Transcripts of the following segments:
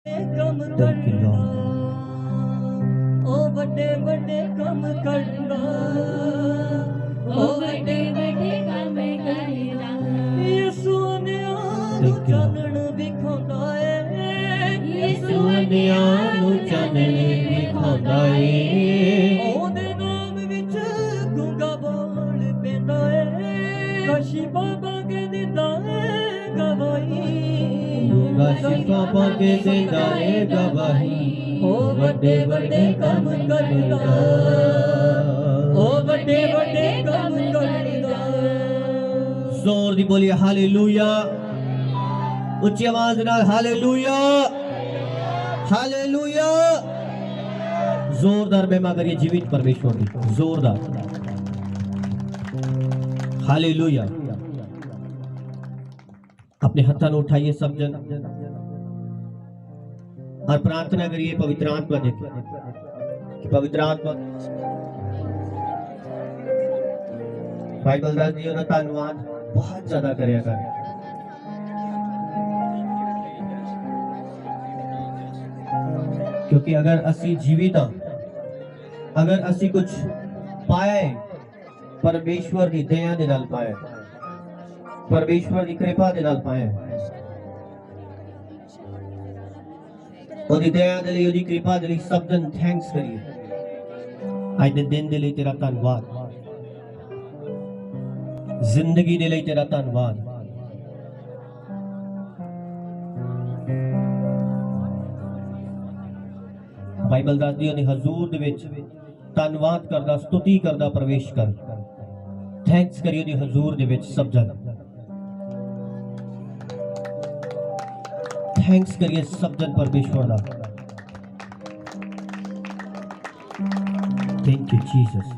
कम करना ओ बड़े बड़े कम करना ओ बड़े बड़े कम करना यीशु ने आनु चानन दिखांदा है यीशु ने आनु चानन दिखांदा है ओदे नाम विच गूंगा बोल पैंदा है काशी बाबा के दिंदा है गवाही शिफा पाके देता है गवाही ओ बड़े बड़े काम करदा ओ बड़े बड़े काम करदा जोर दी बोलिए हालेलुया उच्ची आवाज नाल हालेलुया हालेलुया जोरदार महिमा करिए जीवित परमेश्वर की जोरदार हालेलुया अपने हाथों को उठाइए सब जन और प्रार्थना करिए पवित्र आत्मा देखे कि पवित्र आत्मा बाइबल दास जी का धन्यवाद बहुत ज्यादा करेगा कर क्योंकि अगर असी जीवित अगर असी कुछ पाए परमेश्वर की दया दे नाल पाए परमेश्वर की कृपा दे नाल पाए ओदी दया दे लई ओदी कृपा दे लई सब जन थैंक्स करिए आज दे दिन दे लई तेरा धन्यवाद जिंदगी दे लई तेरा धन्यवाद बाइबल दसदी ओने हजूर दे विच धन्यवाद करदा स्तुति करदा प्रवेश कर थैंक्स करिए ओदी हजूर दे विच सब जन थैंक्स करिए सब जन परमेश्वर दा थैंक यू जीसस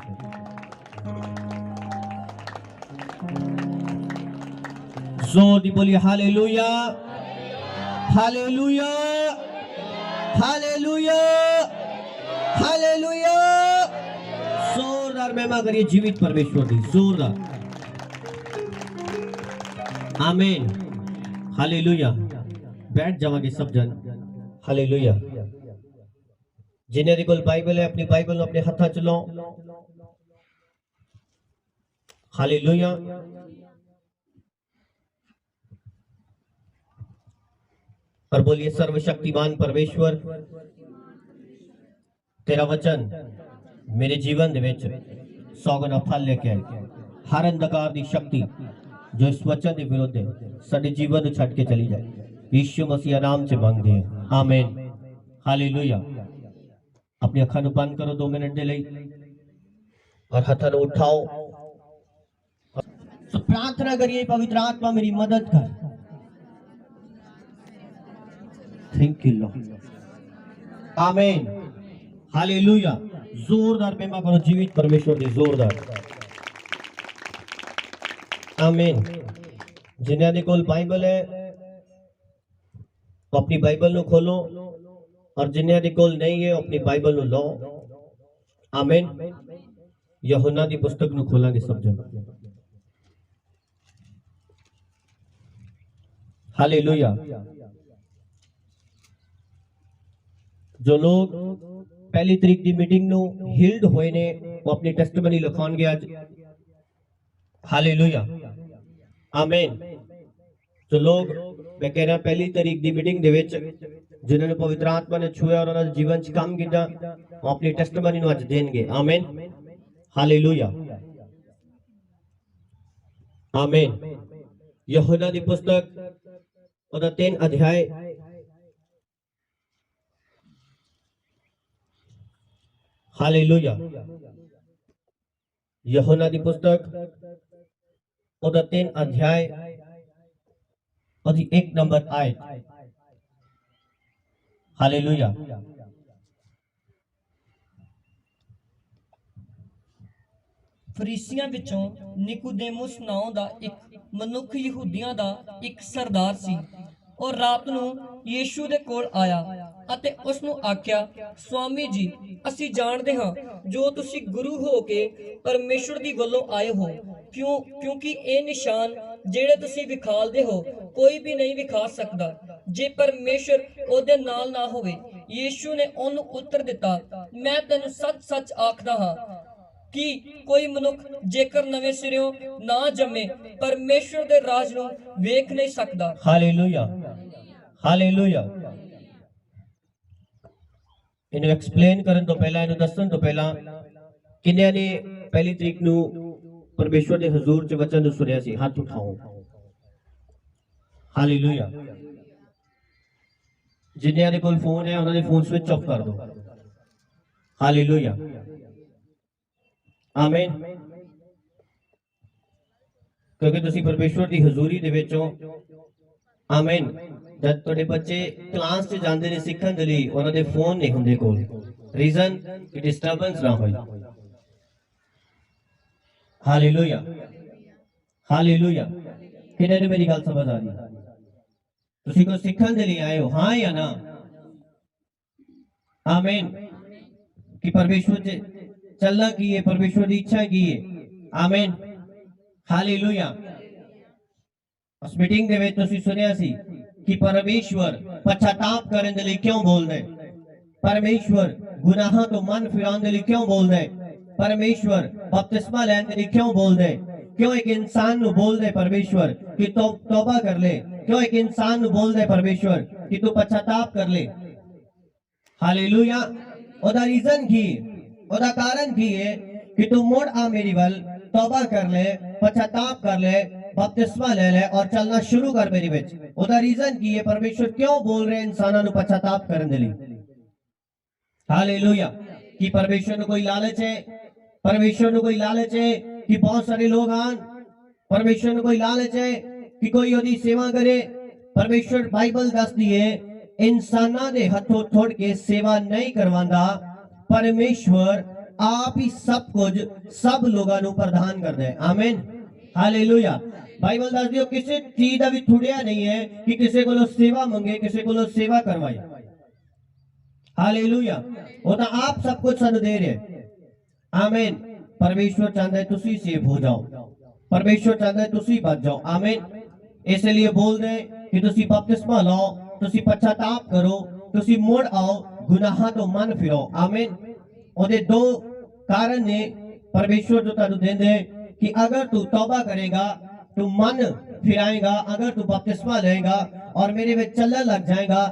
जोर दी बोलिए हालेलुया हालेलुया हालेलुया हालेलुया जोरदार महिमा करिए जीवित परमेश्वर दी जोरदार आमीन हालेलुया बैठ जावांगे सब जन हालेलुया जिन्हें दी कोल बाइबल है अपनी बाइबल अपने हाथा च लो हालेलुया और बोलिए सर्वशक्तिमान परमेश्वर तेरा वचन मेरे जीवन दे विच सौगन फल लेके आए हर अंधकार दी शक्ति जो इस वचन के विरुद्ध है साडे जीवन छड़ के चली जाए यीशु मसीह नाम से मांगते हैं आमीन हालेलुया अपनी अखां नूं बंद करो 2 मिनट दे लई और हाथां नूं उठाओ तो प्रार्थना करिए पवित्र आत्मा मेरी मदद कर थैंक यू लॉर्ड आमीन हालेलुया जोरदार महिमा करो जीवित परमेश्वर दी जोरदार आमीन जिन्हां दे कोल बाइबल है तो अपनी बाइबल नु खोलो और जिन्हां दे कोल नहीं है अपनी बाइबल नु लो आमीन यूहन्ना दी पुस्तक नु खोलांगे सब जन हालेलुया जो लोग पहली तारीख की मीटिंग नु हिल्ड होए ने वो अपनी टेस्टिमनी लिखाउणगे आज हालेलुया आमीन जो लोग मैं कह रहा पहली तारीख की मीटिंग दे विच जिन्होंने पवित्र आत्मा ने छुआ और उन्होंने जीवन च काम किया वो अपनी टेस्टिमनी नु आज देंगे आमीन हालेलुया आमीन यूहन्ना दी पुस्तक ओदा 3 अध्याय हालेलुया यूहन्ना दी पुस्तक ओदा 3 अध्याय और 1 नंबर आयत हालेलुया फरीसियां विचों निकुदेमुस नाम दा एक मनुख यहूदियां दा एक सरदार सी और रात नूं यीशु दे कोल आया ਅਤੇ ਉਸ ਨੂੰ ਆਖਿਆ स्वामी जी ਅਸੀਂ ਜਾਣਦੇ ਹਾਂ ਜੋ ਤੁਸੀਂ ਗੁਰੂ ਹੋ ਕੇ ਪਰਮੇਸ਼ਵਰ ਦੀ ਵੱਲੋਂ ਆਏ ਹੋ ਕਿਉਂਕਿ ਇਹ ਨਿਸ਼ਾਨ ਜਿਹੜੇ ਤੁਸੀਂ ਵਿਖਾਲਦੇ ਹੋ ਕੋਈ ਵੀ ਨਹੀਂ ਵਿਖਾ ਸਕਦਾ ਜੇ ਪਰਮੇਸ਼ਰ ਉਹਦੇ ਨਾਲ ਨਾ ਹੋਵੇ। ਯੀਸ਼ੂ ਨੇ ਉਹਨੂੰ ਉੱਤਰ ਦਿੱਤਾ, ਮੈਂ ਤੈਨੂੰ ਸੱਚ-ਸੱਚ ਆਖਦਾ ਹਾਂ ਕਿ ਕੋਈ ਮਨੁੱਖ ਜੇਕਰ ਨਵੇਂ ਸਿਰਿਓਂ ਨਾ ਜੰਮੇ ਪਰਮੇਸ਼ਰ ਦੇ ਰਾਜ ਨੂੰ ਵੇਖ ਨਹੀਂ ਸਕਦਾ। Hallelujah, hallelujah. ਇਹਨੂੰ ਐਕਸਪਲੇਨ ਕਰਨ ਤੋਂ ਪਹਿਲਾਂ, ਇਹਨੂੰ ਦੱਸਣ ਤੋਂ ਪਹਿਲਾਂ, ਕਿੰਨਿਆਂ ਨੇ ਪਹਿਲੀ ਤਰੀਕ ਨੂੰ ਪਰਮੇਸ਼ਵਰ ਦੇ ਹਜ਼ੂਰ ਚ ਵਚਨ ਨੂੰ ਸੁਣਿਆ ਸੀ? ਹੱਥ ਉਠਾਓ। ਹਾਲੇਲੂਇਆ। ਜਿਨ੍ਹਾਂ ਦੇ ਕੋਲ ਫੋਨ ਹੈ ਉਹਨਾਂ ਦੇ ਫੋਨ ਸਵਿਚ ਆਫ ਕਰ ਦਿਓ। ਹਾਲੇਲੂਇਆ, ਆਮੀਨ। ਕਿਉਂਕਿ ਤੁਸੀਂ ਪਰਮੇਸ਼ਵਰ ਦੀ ਹਜ਼ੂਰੀ ਦੇ ਵਿੱਚੋਂ, ਆਮੀਨ। ਜਦ ਤੁਹਾਡੇ ਬੱਚੇ ਕਲਾਸ 'ਚ ਜਾਂਦੇ ਨੇ ਸਿੱਖਣ ਦੇ ਲਈ, ਉਹਨਾਂ ਦੇ ਫੋਨ ਨਹੀਂ ਹੁੰਦੇ ਕੋਲ, ਰੀਜ਼ਨ ਕਿ ਡਿਸਟਰਬੈਂਸ ਨਾ ਹੋਏ। Hallelujah, hallelujah. ਕਿਹਨੇ ਨੇ ਮੇਰੀ ਗੱਲ ਸਮਝ ਆ ਰਹੀ? ਤੁਸੀਂ ਕੋ ਸਿੱਖਣ ਦੇ ਲਈ ਆਏ ਹੋ, ਹਾਂ ਜਾਂ ਨਾ? ਆਮੀਨ। कि परमेश्वर से चलना की है, परमेश्वर की इच्छा की है। आमीन, हालेलुया। उस मीटिंग ਦੇ ਵਿੱਚ ਤੁਸੀਂ ਸੁਣਿਆ ਸੀ ਕਿ ਪਰਮੇਸ਼ਵਰ ਪਛਤਾਪ ਕਰਨ ਦੇ ਲਈ ਕਿਉਂ ਬੋਲਦਾ ਹੈ? ਪਰਮੇਸ਼ਵਰ ਗੁਨਾਹਾਂ ਤੋਂ ਮਨ ਫਿਰਾਉਣ ਦੇ ਲਈ ਕਿਉਂ ਬੋਲਦਾ ਹੈ? ਪਰਮੇਸ਼ਵਰ ਬਪਤਿਸਮਾ ਲੈਣ ਦੇ ਲਈ ਕਿਉਂ ਬੋਲਦਾ ਹੈ? क्यों एक इंसान नु बोल दे परमेश्वर कि तो तौबा कर ले? क्यों एक इंसान नु बोल दे परमेश्वर कि तू पश्चाताप कर ले? हालेलुया। ओदा रीजन की, ओदा कारण की है कि तू मुड़ आ मेरी वल, तौबा कर ले, पश्चाताप कर ले, बपतिस्मा ले ले और चलना शुरू कर मेरी विच। ओदा रीजन की है, परमेश्वर क्यों बोल रहे इंसानां नु पश्चाताप करन दे लई? हालेलुया। कि परमेश्वर नु कोई लालच है? परमेश्वर नु कोई लालच है कि बहुत सारे लोग आन? परमेश्वर नु कोई लालच है कि कोई ओदी सेवा करे? परमेश्वर बाइबल दसदी है इंसानां दे हथों थोड़ के सेवा नहीं करवांदा, परमेश्वर आप ही सब कुछ सब लोगां नु प्रदान करदा है। आमीन, हालेलुया। बाइबल दसदी है किसी चीज दा भी थुड़िया नहीं है कि किसी कोलों सेवा मंगे, किसी कोलों सेवा करवाए। हालेलुया। वो तो आप सब कुछ सानू दे रहे। आमीन। परमेश्वर चाहता है तुसी सेव हो जाओ, परमेश्वर चाहता है तुसी बच जाओ। आमीन। इसलिए बोल दे कि तुसी बपतिस्मा लो, तुसी पश्चाताप करो, तुसी मुड़ आओ, गुनाहां तो मन फिरो। आमीन। ओदे दो कारण ने परमेश्वर जो तानू देंदे कि अगर तू तौबा करेगा, तू मन फिराएगा, अगर तू बपतिस्मा लेगा और मेरे में चलने लग जाएगा।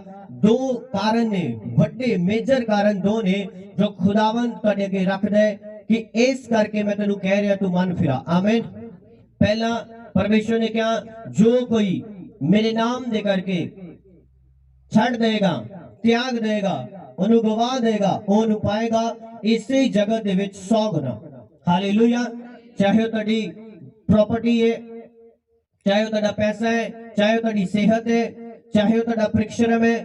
दो कारण ने, बड़े मेजर कारण दो ने जो खुदावंद तुहाडे अगे रख दे कि इस करके मैं तेनू कह रहा तू मन फिरा। आमीन। पहला परमेश्वर ने क्या, जो कोई मेरे नाम दे करके छड़ देगा, त्याग देगा, ओनू गवा देगा, ओनू पाएगा इसी जगत दे विच 100 गुना। हालेलुया। चाहे तुहाडी प्रॉपर्टी है, चाहे तुहाडा पैसा है, चाहे तुहाडी सेहत है, चाहे तुहाडा परिश्रम है,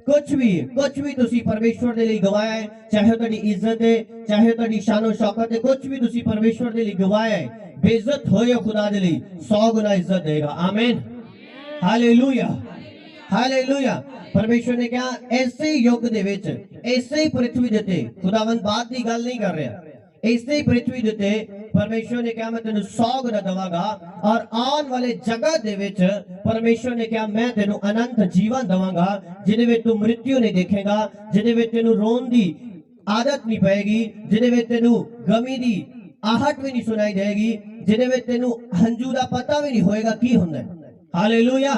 कुछ भी तुसी परमेश्वर दे लिए गवाया है, चाहे तुहाडी इज्जत है, चाहे तुहाडी शानो शौकत है, कुछ भी तुसी परमेश्वर दे लिए गवाया है, बेइज्जत होए खुदा दे लिए 100 गुना इज्जत देगा। आमीन, हालेलुया, हालेलुया। परमेश्वर ने क्या, ऐसे ही युग दे विच, ऐसे ही पृथ्वी दे ते, खुदावंद बात दी गल नहीं कर रहा, ऐसे ही पृथ्वी दे ते परमेश्वर ने क्या, मैं तेनू 100 गुना दवांगा और आने वाले जगत दे विच परमेश्वर ने क्या, मैं तेनू अनंत जीवन दवांगा, जिदे विच तू मृत्यु नहीं देखेगा, जिदे विच तेनू रोन दी आदत नहीं पाएगी, जिदे विच तेनू गमी दी आहट भी नहीं सुनाई देगी, जिदे विच तेनू हंजू दा पता भी नहीं होएगा की हुंदा है। हालेलुया।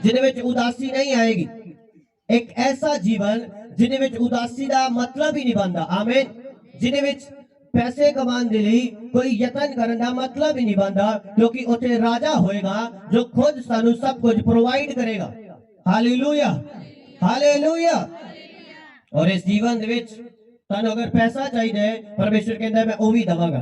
जिदे विच उदासी नहीं आएगी, एक ऐसा जीवन जिदे विच उदासी दा मतलब ही नहीं बनदा। आमीन। जिदे विच पैसे कमाने के लिए कोई यत्न करने का मतलब ही नहीं बनता, क्योंकि उसे राजा होएगा जो खुद सानू सब कुछ प्रोवाइड करेगा। Hallelujah, hallelujah. और इस जीवन दे विच तानू अगर पैसा चाहिए, परमेश्वर कहता है मैं वो भी दवांगा।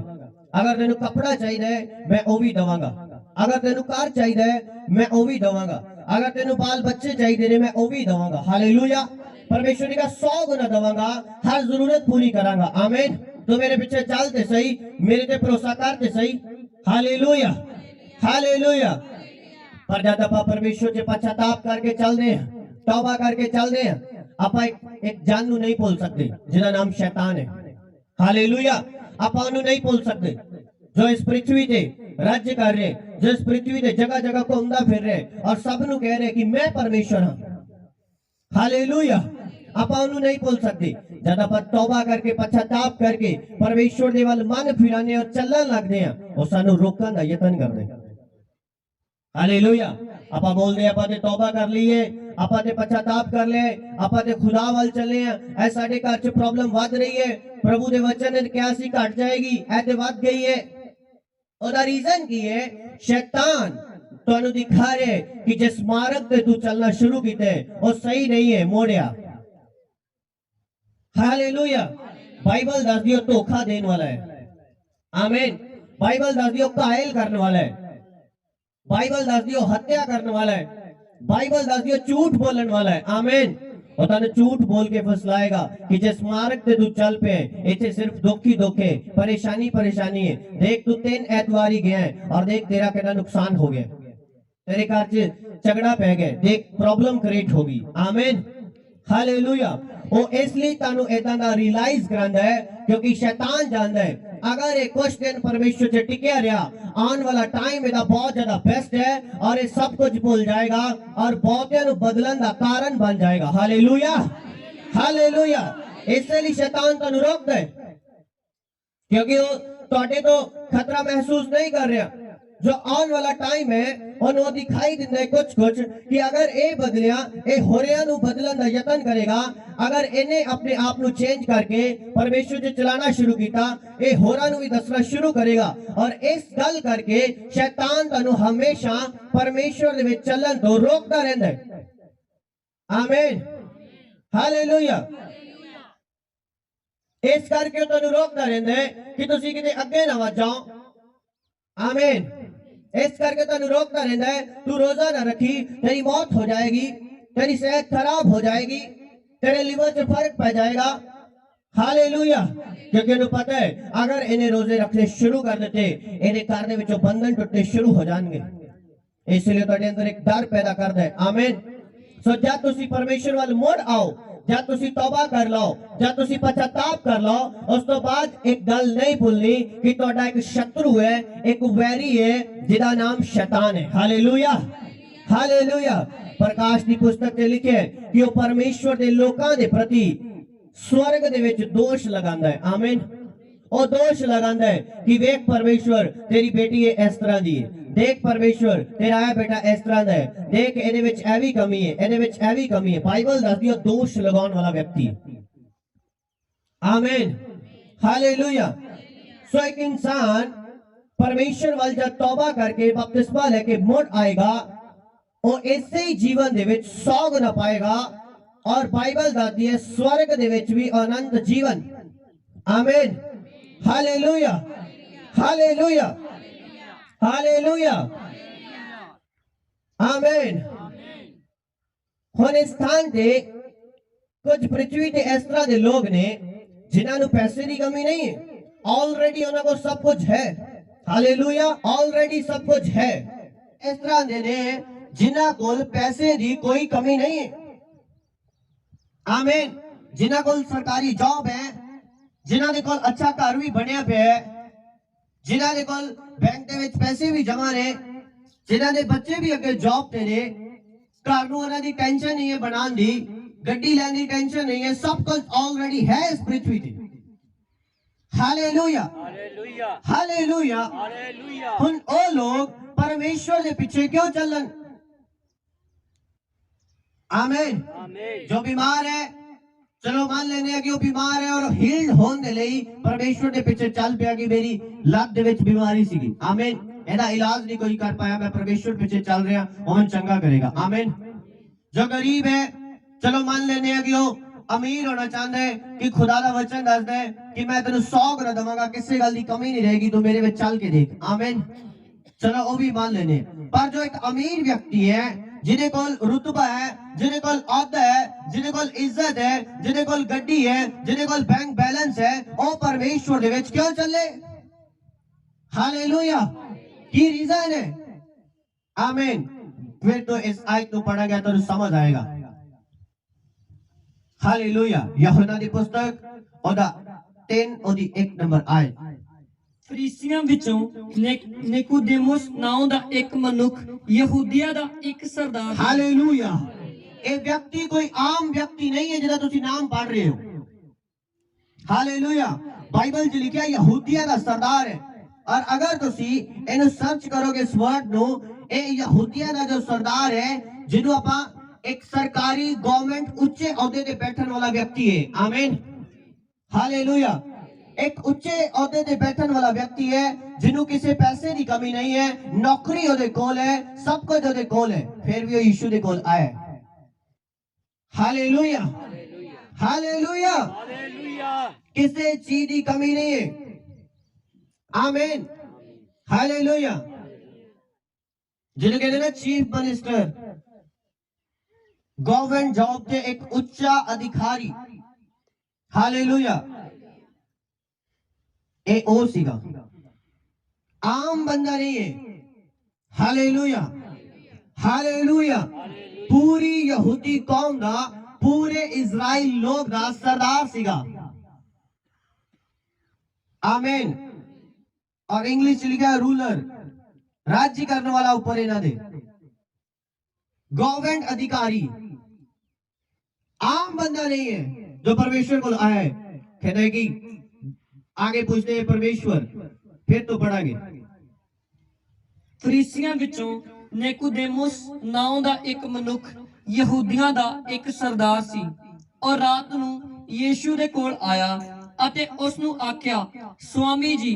अगर तेनू कपड़ा चाहिए, मैं वो भी दवांगा। अगर तेनू कार चाहिए, मैं वो भी दवांगा। अगर तेनू बाल बच्चे चाहिए, मैं वो भी दवांगा। हालेलुया। परमेश्वर ने कहा 100 गुना दवांगा, हर जरूरत पूरी करांगा। आमीन। तो मेरे पीछे चलते सही, मेरे ते भरोसा करते सही। Hallelujah, hallelujah. पर जब आप परमेश्वर से पश्चाताप करके चल रहे हैं, तौबा करके चल रहे हैं, आप एक जानू नहीं बोल सकते जिसका नाम शैतान है। हालेलुया। आप नहीं बोल सकते जो इस पृथ्वी से राज्य कर रहे, जो इस पृथ्वी से जगह जगह घूमता फिर रहे और सबनू कह रहे कि मैं परमेश्वर हाँ। हालेलुया ਆਪਾਂ ਉਹਨੂੰ ਨਹੀਂ ਭੁੱਲ ਸਕਦੇ ਜਦ ਆਪਾਂ ਤੌਬਾ ਕਰਕੇ ਪਛਤਾਪ ਕਰਕੇ ਪਰਮੇਸ਼ਵਰ ਦੇ ਵੱਲ ਮਨ ਫਿਰਾਨੇ ਔਰ ਚੱਲਣ ਲੱਗਦੇ ਆ ਉਹ ਸਾਨੂੰ ਰੋਕਣ ਦਾ ਯਤਨ ਕਰਦੇ ਹਾਲੇਲੂਇਆ ਆਪਾਂ ਬੋਲਦੇ ਆਪਾਂ ਤੇ ਤੌਬਾ ਕਰ ਲਈਏ ਆਪਾਂ ਤੇ ਪਛਤਾਪ ਕਰ ਲਏ ਆਪਾਂ ਤੇ ਖੁਦਾ ਵੱਲ ਚੱਲੇ ਆ ਐ ਸਾਡੇ ਘਰ 'ਚ ਪ੍ਰੋਬਲਮ ਵੱਧ ਰਹੀ ਹੈ ਪ੍ਰਭੂ ਦੇ ਵਚਨ ਨੇ ਕਿਹਾ ਸੀ ਘਟ ਜਾਏਗੀ ਐ ਤੇ ਵੱਧ ਗਈ ਹੈ ਉਹਦਾ ਰੀਜ਼ਨ ਕੀ ਹੈ शैतान ਤੁਹਾਨੂੰ ਦਿਖਾ ਰਿਹਾ ਕਿ ਜਿਸ ਮਾਰਗ ਤੇ ਤੂੰ ਚੱਲਣਾ ਸ਼ੁਰੂ ਕੀਤਾ ਉਹ ਸਹੀ ਨਹੀਂ ਹੈ ਮੋੜਿਆ हालेलुया बाइबल दस दियो धोखा देने वाला है आमीन बाइबल दस दियो कायल करने वाला है बाइबल दस दियो हत्या करने वाला है बाइबल दस दियो झूठ बोलने वाला है आमीन और तने झूठ बोल के फसलाएगा कि जिस मार्ग पे तू चल पे इसे सिर्फ दुख ही दुख है परेशानी परेशानी है देख तू 3 एतवार ही गया है और देख तेरा कितना नुकसान हो गया तेरे घर च झगड़ा पै गया देख प्रॉब्लम क्रिएट होगी आमीन हालेलुया ਉਹ ਇਸ ਲਈ ਤੁਹਾਨੂੰ ਇਦਾਂ ਦਾ ਰਿਅਲਾਈਜ਼ ਕਰਾਂਦਾ ਹੈ ਕਿਉਂਕਿ ਸ਼ੈਤਾਨ ਜਾਣਦਾ ਹੈ ਅਗਰ ਇਹ ਕੁਝ ਦਿਨ ਪਰਮੇਸ਼ਵਰ ਤੇ ਟਿਕਿਆ ਰਿਹਾ ਆਉਣ ਵਾਲਾ ਟਾਈਮ ਇਹਦਾ ਬਹੁਤ ਜ਼ਿਆਦਾ ਬੈਸਟ ਹੈ ਔਰ ਇਹ ਸਭ ਕੁਝ ਭੁੱਲ ਜਾਏਗਾ ਔਰ ਬਹੁਤਿਆਂ ਨੂੰ ਬਦਲਣ ਦਾ ਕਾਰਨ ਬਣ ਜਾਏਗਾ ਹਾਲੇਲੂਇਆ ਹਾਲੇਲੂਇਆ ਇਸ ਲਈ ਸ਼ੈਤਾਨ ਤੁਹਾਨੂੰ ਰੋਕਦਾ ਹੈ ਕਿਉਂਕਿ ਉਹ ਤੁਹਾਡੇ ਤੋਂ ਖਤਰਾ ਮਹਿਸੂਸ ਨਹੀਂ ਕਰ ਰਿਹਾ जो आने वाला टाइम है उन्होंने दिखाई देता है कुछ कि अगर ये बदलिया ये होरिया नु बदलन दा यतन करेगा अगर इन्हें अपने आप नु चेंज करके परमेश्वर जो चलाना शुरू किया ये होरा नु भी दसना शुरू करेगा और इस गल करके शैतान तानु हमेशा परमेश्वर दे विच चलन तो रोकता रहंदा है आमीन हालेलुया इस करके तानु रोकता रहंदा है कि तुसी किते अगे ना वध जाओ आमीन इस करके तेन रोकता रहता है तू रोजा ना रखी तेरी मौत हो जाएगी तेरी सेहत खराब हो जाएगी तेरे लिवर से फर्क पड़ जाएगा हालेलुया क्योंकि उन्हें पता है अगर इन्हें रोजे रखने शुरू कर देते इन्हें करने में जो बंधन टूटने शुरू हो जाएंगे इसलिए तेरे अंदर एक डर पैदा करता है आमीन सो जब तुसी परमेश्वर वाल मुड़ आओ जब तुसी तौबा कर लो जब तुसी पछताप कर लो उस तो बाद एक गल नहीं भूलनी कि तोड़ा एक शत्रु है एक वैरी है जिदा नाम शैतान है हालेलुया हालेलुया प्रकाश की पुस्तक में लिखे कि वो परमेश्वर के लोकां दे प्रति स्वर्ग दे विच दोष लगांदा है आमीन और दोष लगांदा है कि वेख परमेश्वर तेरी बेटी है इस तरह दी है देख परमेश्वर तेरा है बेटा इस तरह दा है देख ਇਹਦੇ ਵਿੱਚ ਇਹ ਵੀ ਕਮੀ ਹੈ ਇਹਦੇ ਵਿੱਚ ਇਹ ਵੀ ਕਮੀ ਹੈ ਬਾਈਬਲ ਦੱਸਦੀ ਹੈ ਦੋਸ਼ ਲਗਾਉਣ ਵਾਲਾ ਵਿਅਕਤੀ ਆਮੀਨ ਹਾਲੇਲੂया सो एक इंसान परमेश्वर ਵੱਲ जब तौबा करके बपतिस्मा लेके मुड़ आएगा वो ऐसे ही जीवन दे विच सौग ना पाएगा और बाइबल ਦੱਸਦੀ ਹੈ स्वर्ग दे विच भी अनंत जीवन आमीन हालेलुया हालेलुया हालेलुया आमीन हुण इस स्थान ते कुछ पृथ्वी ते इस तरह दे लोग ने जिन्हां नूं पैसे दी कमी नहीं है ऑलरेडी उन्हां को सब कुछ है हालेलुया ऑलरेडी सब कुछ है इस तरह दे ने जिन्हां कोल पैसे दी कोई कमी नहीं है आमीन जिन्हां कोल सरकारी जॉब है जिन्हां दे कोल अच्छा घर भी बनया पिया है जिन्हां दे कोल बैंक दे विच पैसे भी जमा ने जिन्हां दे बच्चे भी अगे जॉब ते ने घर नूं उन्हां दी टेंशन नहीं है बनाने दी गड्डी लैण दी टेंशन नहीं है सब कुछ ऑलरेडी है इस पृथ्वी ते हालेलुया हालेलुया हालेलुया हालेलुया हुण ओ लोग परमेश्वर दे पीछे क्यों चलन आमीन आमीन जो बीमार है चलो मान लेने कि वो बीमार है और हील्ड होने ਲਈ परमेश्वर ਦੇ ਪਿੱਛੇ ਚੱਲ ਪਿਆ ਕਿ ਮੇਰੀ ਲੱਤ ਦੇ ਵਿੱਚ ਬਿਮਾਰੀ ਸੀਗੀ ਆਮੀਨ ਇਹਦਾ ਇਲਾਜ ਨਹੀਂ ਕੋਈ ਕਰ ਪਾਇਆ मैं परमेश्वर ਪਿੱਛੇ ਚੱਲ ਰਿਹਾ ਉਹ ਮੈਨੂੰ ਚੰਗਾ ਕਰੇਗਾ आमीन जो गरीब है चलो मान लेने कि वो अमीर होना चाहता है कि खुदा का वचन दसदा है कि मैं तेन 100 गुना दवांगा किसी गल की कमी नहीं रहेगी तू मेरे विच चल के देख आमीन चलो वो भी मान लेने पर जो एक अमीर व्यक्ति है जिन्हें कोल रुतबा है जिन्हें कोल औहदा है जिन्हें कोल इज्जत है जिन्हें कोल गड्डी है जिन्हें कोल बैंक बैलेंस है ओ परमेश्वर दे विच क्यों चले हालेलुया की रीजन है आमीन फिर तो इस आयत को पढ़ा गया तो समझ आएगा हालेलुया यूहन्ना दी पुस्तक ओदा 3 ओदी 1 नंबर आयत फरीसियां विचों निकुदेमुस नाम दा एक मनुख यहूदिया दा एक सरदार हालेलुया ਇਹ ਵਿਅਕਤੀ ਕੋਈ ਆਮ ਵਿਅਕਤੀ ਨਹੀਂ ਹੈ ਜਿਹਦਾ ਤੁਸੀਂ ਨਾਮ ਪढ़ ਰਹੇ ਹੋ। हालेलुया। बाइबल च लिखा यहूदिया का सरदार है। और अगर तुसी इन्हें सर्च करोगे इस वर्ड नो, ये यहूदिया का जो सरदार है जिन्हों आपा एक सरकारी गवर्नमेंट उच्चे औहदे ते बैठन वाला व्यक्ति है। आमीन हालेलुया। एक उच्चे औहदे ते बैठन वाला व्यक्ति है जिन्हों किसी पैसे की कमी नहीं है, नौकरी ओदे कोल है, सब कुछ ओदे कोल है, फिर भी वो यीशु दे कोल आया। Hallelujah hallelujah. किसी चीज की कमी नहीं है। आमीन हालेलुया। जिन्हें कहते हैं चीफ मिनिस्टर, गवर्नमेंट जॉब के एक उच्चा अधिकारी। हालेलुया। ए ओ सीगा, आम बंदा नहीं है। Hallelujah hallelujah. पूरी यहूदी कौम दा, पूरे इजराइल लोग दा सरदार सीगा। आमीन। और इंग्लिश लिखा है रूलर, राज्य करने वाला ऊपर इन्हों दे, गवर्नमेंट अधिकारी। आम बंदा नहीं है जो परमेश्वर को आया है। कहते हैं कि आगे पूछते हैं परमेश्वर, फिर तो पढ़ांगे। ਫਰੀਸੀਆਂ ਵਿੱਚੋਂ ਨਿਕੋਦੇਮੁਸ ਨਾਮ ਦਾ ਇੱਕ ਮਨੁੱਖ ਯਹੂਦੀਆਂ ਦਾ ਇੱਕ ਸਰਦਾਰ ਸੀ, ਔਰ ਰਾਤ ਨੂੰ ਯੀਸ਼ੂ ਦੇ ਕੋਲ ਆਇਆ ਅਤੇ ਉਸ ਨੂੰ ਆਖਿਆ, ਸੁਆਮੀ ਜੀ,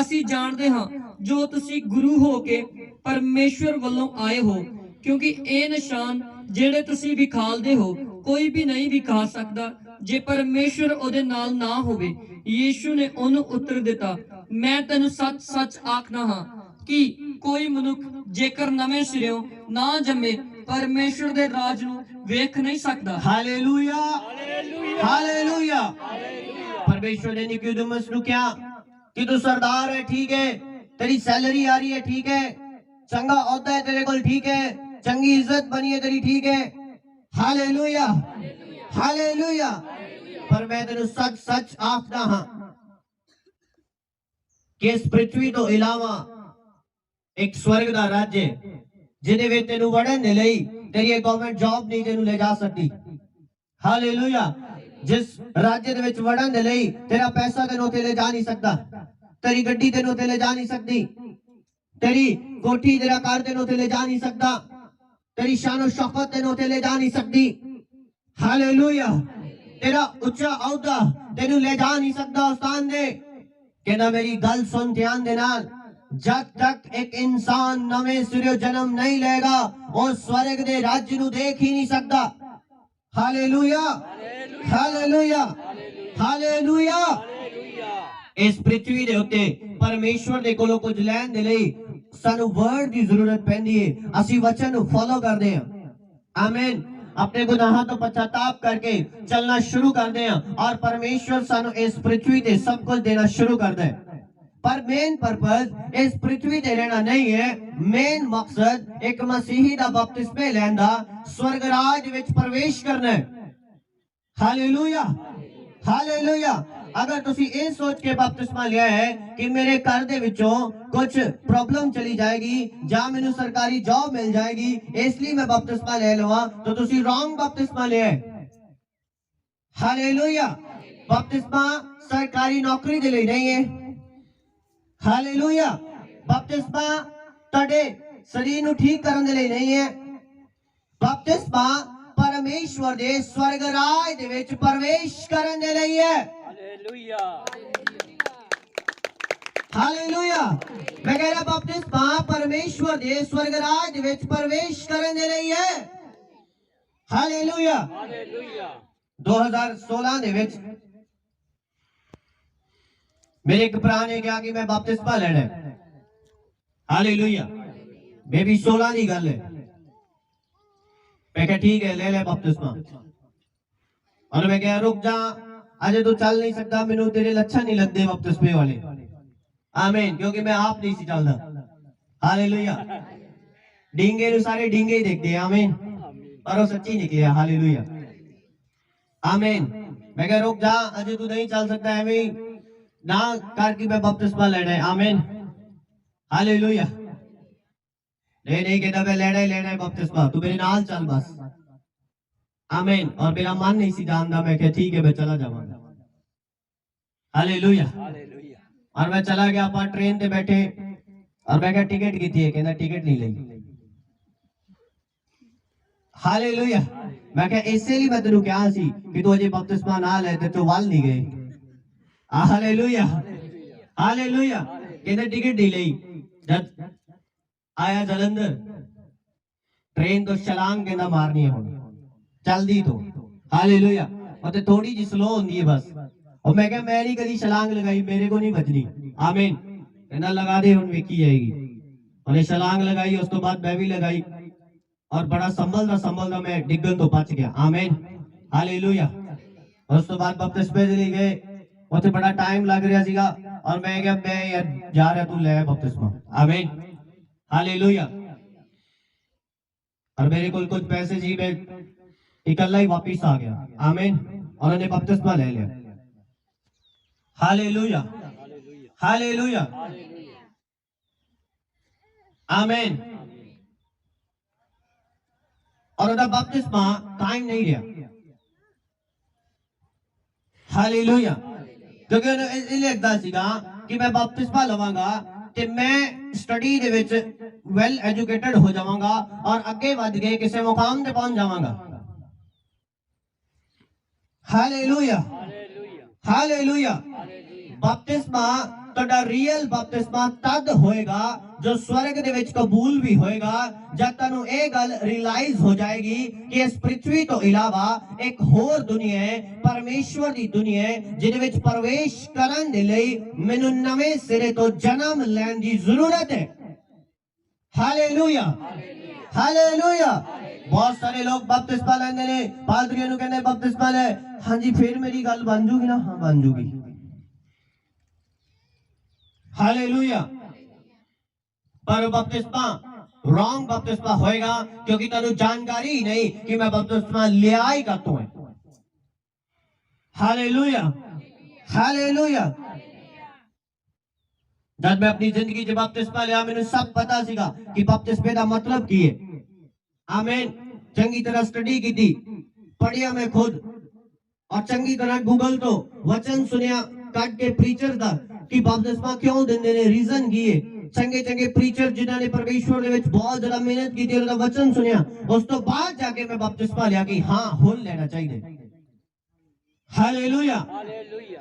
ਅਸੀਂ ਜਾਣਦੇ ਹਾਂ ਜੋ ਤੁਸੀਂ ਗੁਰੂ ਹੋ ਕੇ ਪਰਮੇਸ਼ਵਰ ਵੱਲੋਂ ਆਏ ਹੋ, ਕਿਉਂਕਿ ਇਹ ਨਿਸ਼ਾਨ ਜਿਹੜੇ ਤੁਸੀਂ ਵਿਖਾਲਦੇ ਹੋ ਕੋਈ ਵੀ ਨਹੀਂ ਵਿਖਾ ਸਕਦਾ ਜੇ ਪਰਮੇਸ਼ਵਰ ਉਹਦੇ ਨਾਲ ਨਾ ਹੋਵੇ। ਯੀਸ਼ੂ ਨੇ ਉਹਨੂੰ ਉੱਤਰ ਦਿੱਤਾ, ਮੈਂ ਤੈਨੂੰ ਸੱਚ-ਸੱਚ ਆਖਦਾ ਹਾਂ ਕਿ ਕੋਈ ਮਨੁੱਖ ਜੇਕਰ ਨਵੇਂ ਸਿਰਿਓਂ ਨਾ ਜੰਮੇ ਪਰਮੇਸ਼ਵਰ ਦੇ ਰਾਜ ਨੂੰ ਵੇਖ ਨਹੀਂ ਸਕਦਾ। Hallelujah hallelujah. परमेश्वर ने निकोदेमुस नु क्या कि तू सरदार है, ठीक है, तेरी सैलरी आ रही है, ठीक है, चंगा औहदा है तेरे कोल, ठीक है, चंगी इज्जत बनी है तेरी, ठीक है। Hallelujah hallelujah. पर मैं तेनु सच सच आखदा हां कि इस पृथ्वी तो इलावा एक स्वर्ग दा राज्य जिहदे विच तेनु वड़न दे लई तेरी गवर्नमेंट जॉब नहीं तेनु ले जा सकती। हालेलुया। जिस राज्य दे विच वड़न दे लई तेरा पैसा तेनु उत्थे ले जा नहीं सकता, तेरी गड्डी तेनु उत्थे ले जा नहीं सकती, तेरी कोठी तेरा कार तेनु उत्थे ले जा नहीं सकता, तेरी शान और शौकत तेनु उत्थे ले जा नहीं सकती। हालेलुया। तेरा उच्चा औहदा तेनु ले जा नहीं सकता उस स्थान दे। कहना मेरी गल सुन ध्यान दे नाल, जब तक एक इंसान नवे सिरे जन्म नहीं लेगा और स्वर्ग दे राज्य नु देख ही नहीं सकता। Hallelujah hallelujah hallelujah. इस पृथ्वी दे उत्ते परमेश्वर दे कोलों कुछ लैन दे लई सानू वर्ड दी जरूरत पैंदी है। असी वचन नु फॉलो करदे हां। आमीन। अपने गुनाहों तो पश्चाताप करके चलना शुरू करते हैं और परमेश्वर सानू इस पृथ्वी ते सब कुछ देना शुरू करता है। पर मेन पर्पस इस पृथ्वी ते रहना नहीं है। मेन मकसद एक मसीही दा बपतिस्मा लैन दा, स्वर्ग राज विच प्रवेश करना है। Hallelujah hallelujah. अगर तुसी ये सोच के बपतिस्मा लिया है कि मेरे घर दे विचों कुछ प्रॉब्लम चली जाएगी या मैनू सरकारी जॉब मिल जाएगी इसलिए मैं बपतिस्मा ले लवा, तो तुसी रॉन्ग बपतिस्मा लिया है। हालेलुया। बपतिस्मा सरकारी नौकरी दे लिए नहीं है। हालेलुया। बपतिस्मा तुहाडे शरीर नू ठीक करन दे लिए नहीं है। बपतिस्मा परमेश्वर दे स्वर्ग राज दे विच प्रवेश करन दे लिए है। Hallelujah hallelujah. मैं कह रहा बपतिस्मा परमेश्वर दे स्वर्ग राज विच प्रवेश करन दे लिए है। Hallelujah hallelujah. 2016 दे विच मेरे एक भरा ने कहा कि मैं बपतिस्मा लेना है। हालेलुया। मे भी 16 की गल है। मैं कहा ठीक है ले ले बपतिस्मा। और मैं कहा रुक जा, अजय तू चल नहीं सकता, मैनू तेरे लक्षण नहीं लगते बपतिस्मे वाले। आमीन। क्योंकि मैं आप नहीं सी चलता। हालेलुया। डींगे नु सारे डींगे ही देखते हैं। आमीन। पर वो सच्ची निकले। हालेलुया आमीन। मैं कह रुक जा, अजय तू नहीं चल सकता है, मैं ना करके मैं बपतिस्मा लेना है। आमीन हालेलुया। नहीं कहता मैं लेना ही लेना है बपतिस्मा, तू मेरे नाल चल बस। आमीन। और मेरा मन नहीं सी जानता, मैं क्या ठीक है मैं चला जावांगा। हालेलुया। और मैं चला गया, आप ट्रेन ते बैठे और मैं क्या टिकट की थी, कहना टिकट नहीं ली। हालेलुया। मैं क्या इसलिए मैं तेनू क्या सी कि तू अजे बपतिस्मा ना ले ते तू वाल नहीं गए। हालेलुया। हालेलुया। कहना टिकट नहीं ली। जब आया जलंधर, ट्रेन तो छलांग कहना मारनी है हुण चल दी तो। हालेलुया। और ते थोड़ी जी स्लो होंदी है बस। और मैं क्या मैं नहीं कभी छलांग लगाई, मेरे को नहीं बचनी। आमीन। कहना लगा दे हुण वेखी जाएगी। उन्हें छलांग लगाई, उस तो बाद मैं भी लगाई और बड़ा संभलदा मैं डिगन तो बच गया। आमीन। हालेलुया। उस तो बाद बपतिस्मे ले गए, उसे बड़ा टाइम लग रहा सीगा और मैं क्या मैं यार जा रहा तू ले बपतिस्मा। आमीन। हालेलुया। और मेरे को कुछ पैसे जी, मैं इकल्ला ही वापिस आ गया। आमीन। और उन्हें बपतिस्मा ले लिया। हालेलुया। हालेलुया। आमीन। और उनका बपतिस्मा कायम नहीं रहा। हालेलुया। क्योंकि उन्हें इसलिए लगता सीगा कि मैं बपतिस्मा लवांगा ते मैं स्टडी दे विच वेल एजुकेटेड हो जावांगा और अगे वध के किसी मुकाम ते पहुंच जावांगा। हालेलुया। हालेलुया। बपतिस्मा ਤੁਹਾਡਾ ਰੀਅਲ ਬਪਤਿਸਮਾ ਤਦ ਹੋਏਗਾ ਜੋ ਸਵਰਗ ਦੇ ਵਿੱਚ ਕਬੂਲ ਵੀ ਹੋਏਗਾ, ਜਦ ਤੁਹਾਨੂੰ ਇਹ ਗੱਲ ਰਿਅਲਾਈਜ਼ ਹੋ ਜਾਏਗੀ ਕਿ ਇਸ ਪ੍ਰithvi ਤੋਂ ਇਲਾਵਾ ਇੱਕ ਹੋਰ ਦੁਨੀਆ ਹੈ, ਪਰਮੇਸ਼ਵਰ ਦੀ ਦੁਨੀਆ ਹੈ, ਜਿਹਦੇ ਵਿੱਚ ਪ੍ਰਵੇਸ਼ ਕਰਨ ਦੇ ਲਈ ਮੈਨੂੰ ਨਵੇਂ ਸਿਰੇ ਤੋਂ ਜਨਮ ਲੈਣ ਦੀ ਜ਼ਰੂਰਤ ਹੈ। ਹਾਲੇਲੂਇਆ। हालेलुया। बहुत सारे लोग बपतिस्मा लेंदे ने, पादरियों ਨੂੰ ਕਹਿੰਦੇ बपतिस्मा ले। हाँ जी फिर मेरी गल बन जूगी ना? हाँ बन जूगी। हालेलुया। पर बपतिस्मा रॉन्ग बपतिस्मा होएगा क्योंकि तेनू जानकारी ही नहीं कि मैं बपतिस्मा लिया ही करता हूं। हालेलुया। हालेलुया। जब मैं अपनी जिंदगी च बपतिस्मा लिया मैंने सब पता सीगा कि बपतिस्मे का मतलब की है। आमीन। चंगी तरह स्टडी की थी, पढ़िया मैं खुद और चंगी तरह गूगल तो वचन सुनिया कट के प्रीचर का कि बपतिस्मा क्यों देंदे ने, रीजन की है। चंगे चंगे प्रीचर जिन्होंने परमेश्वर दे विच बहुत ज्यादा मेहनत की थी, उनका वचन सुनिया, उस तो बाद जाके मैं बपतिस्मा लिया कि हाँ हुण लेना चाहिए। हालेलुया।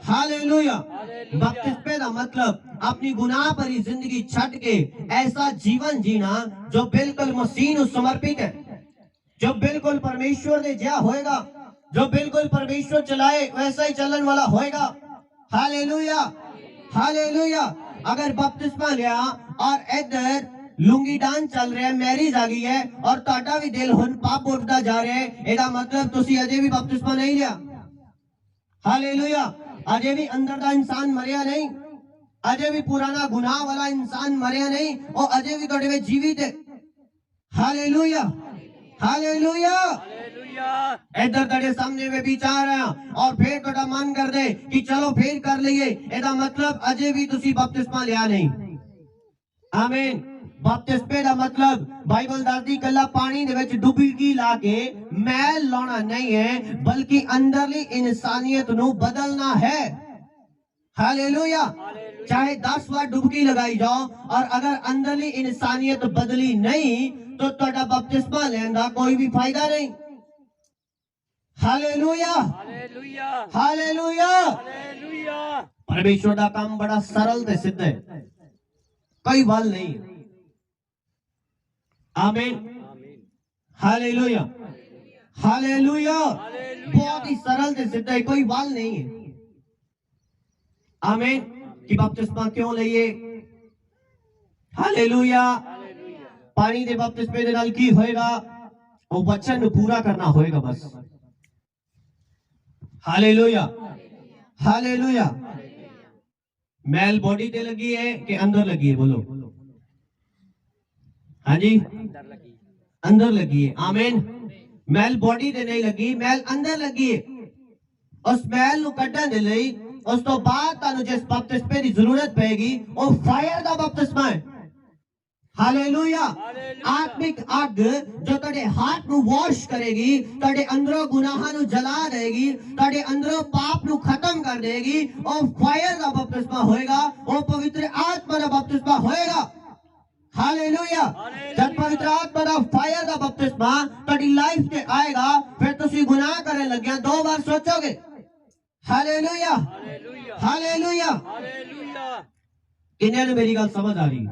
हालेलुया। बपतिस्मे का मतलब अपनी गुनाह भरी जिंदगी छड़ के ऐसा जीवन जीना जो बिल्कुल मसीह को समर्पित है, जो बिल्कुल परमेश्वर ने जिया होएगा, जो बिल्कुल परमेश्वर चलाए वैसा ही चलन वाला होएगा। हालेलुया। हालेलुया। अगर बपतिस्मा लिया और इधर लुंगी डांस चल रहा है, मैरिज आ गई है और ਤੁਹਾਡਾ भी दिल हुण पाप उठता जा रहा है, ਇਹਦਾ मतलब ਤੁਸੀਂ अजे भी बपतिस्मा नहीं लिया। हालेलुया। अजे भी अंदर का इंसान मरिया नहीं, अजे भी पुराना गुनाह वाला इंसान मरिया नहीं, और अजे भी ਤੁਹਾਡੇ ਵਿੱਚ जीवित है। हालेलुया। हालेलुया। इधर तेरे सामने में विचार आया और फिर थोड़ा मन कर दे कि चलो फिर कर लिए, ਇਹਦਾ मतलब अजे भी तुसी बपतिस्मा लिया नहीं। आमीन। बपतिस्मे का मतलब बाइबल दसदी कला पानी दे विच डुबकी ला के मैल लाना नहीं है, बल्कि अंदरली इंसानियत नु बदलना है। हालेलुया। चाहे 10 बार डुबकी लगाई जाओ और अगर अंदरली इंसानियत बदली नहीं तो ਤੁਹਾਡਾ बपतिस्मा लेने का कोई भी फायदा नहीं। हालेलुया। हालेलुया। परमेश्वर का काम बड़ा सरल ते सिद्ध है, कोई बल नहीं। आमीन। हालेलुया। हालेलुया। बहुत ही सरल ते सिद्ध है, कोई बल नहीं है। आमीन। कि बपतिस्मा क्यों लिए? हालेलुया। पानी दे बपतिस्मे दे नाल की होएगा? वो वचन पूरा करना होएगा बस। हालेलुया। हालेलुया। मैल बॉडी ते लगी है कि अंदर लगी है? बोलो। हाँ जी, अंदर लगी है। आमीन। मैल बॉडी ते नहीं लगी, मैल अंदर लगी है। उस मैल नु कड्ढण दे लई उस तो बाद तुहानू जिस बपतिस्मे की जरूरत पेगी वो फायर का बपतिस्मा है। हालेलुया। आत्मिक अग जो तेरे हाथ ਨੂੰ ਵਾਸ਼ ਕਰੇਗੀ, तेरे अंदरों गुनाहां ਨੂੰ जला देगी, तेरे अंदरों पाप ਨੂੰ खत्म कर देगी। और फायर ਦਾ बपतिस्मा होएगा, और पवित्र आत्मा ਦਾ बपतिस्मा होएगा। हालेलुया। जब पवित्र आत्मा ਦਾ फायर ਦਾ बपतिस्मा तेरी लाइफ ਤੇ आएगा, फिर ਤੁਸੀਂ गुनाह करने लगे दो बार सोचोगे। Hallelujah, hallelujah. किन्ने ने मेरी गल समझ आ रही?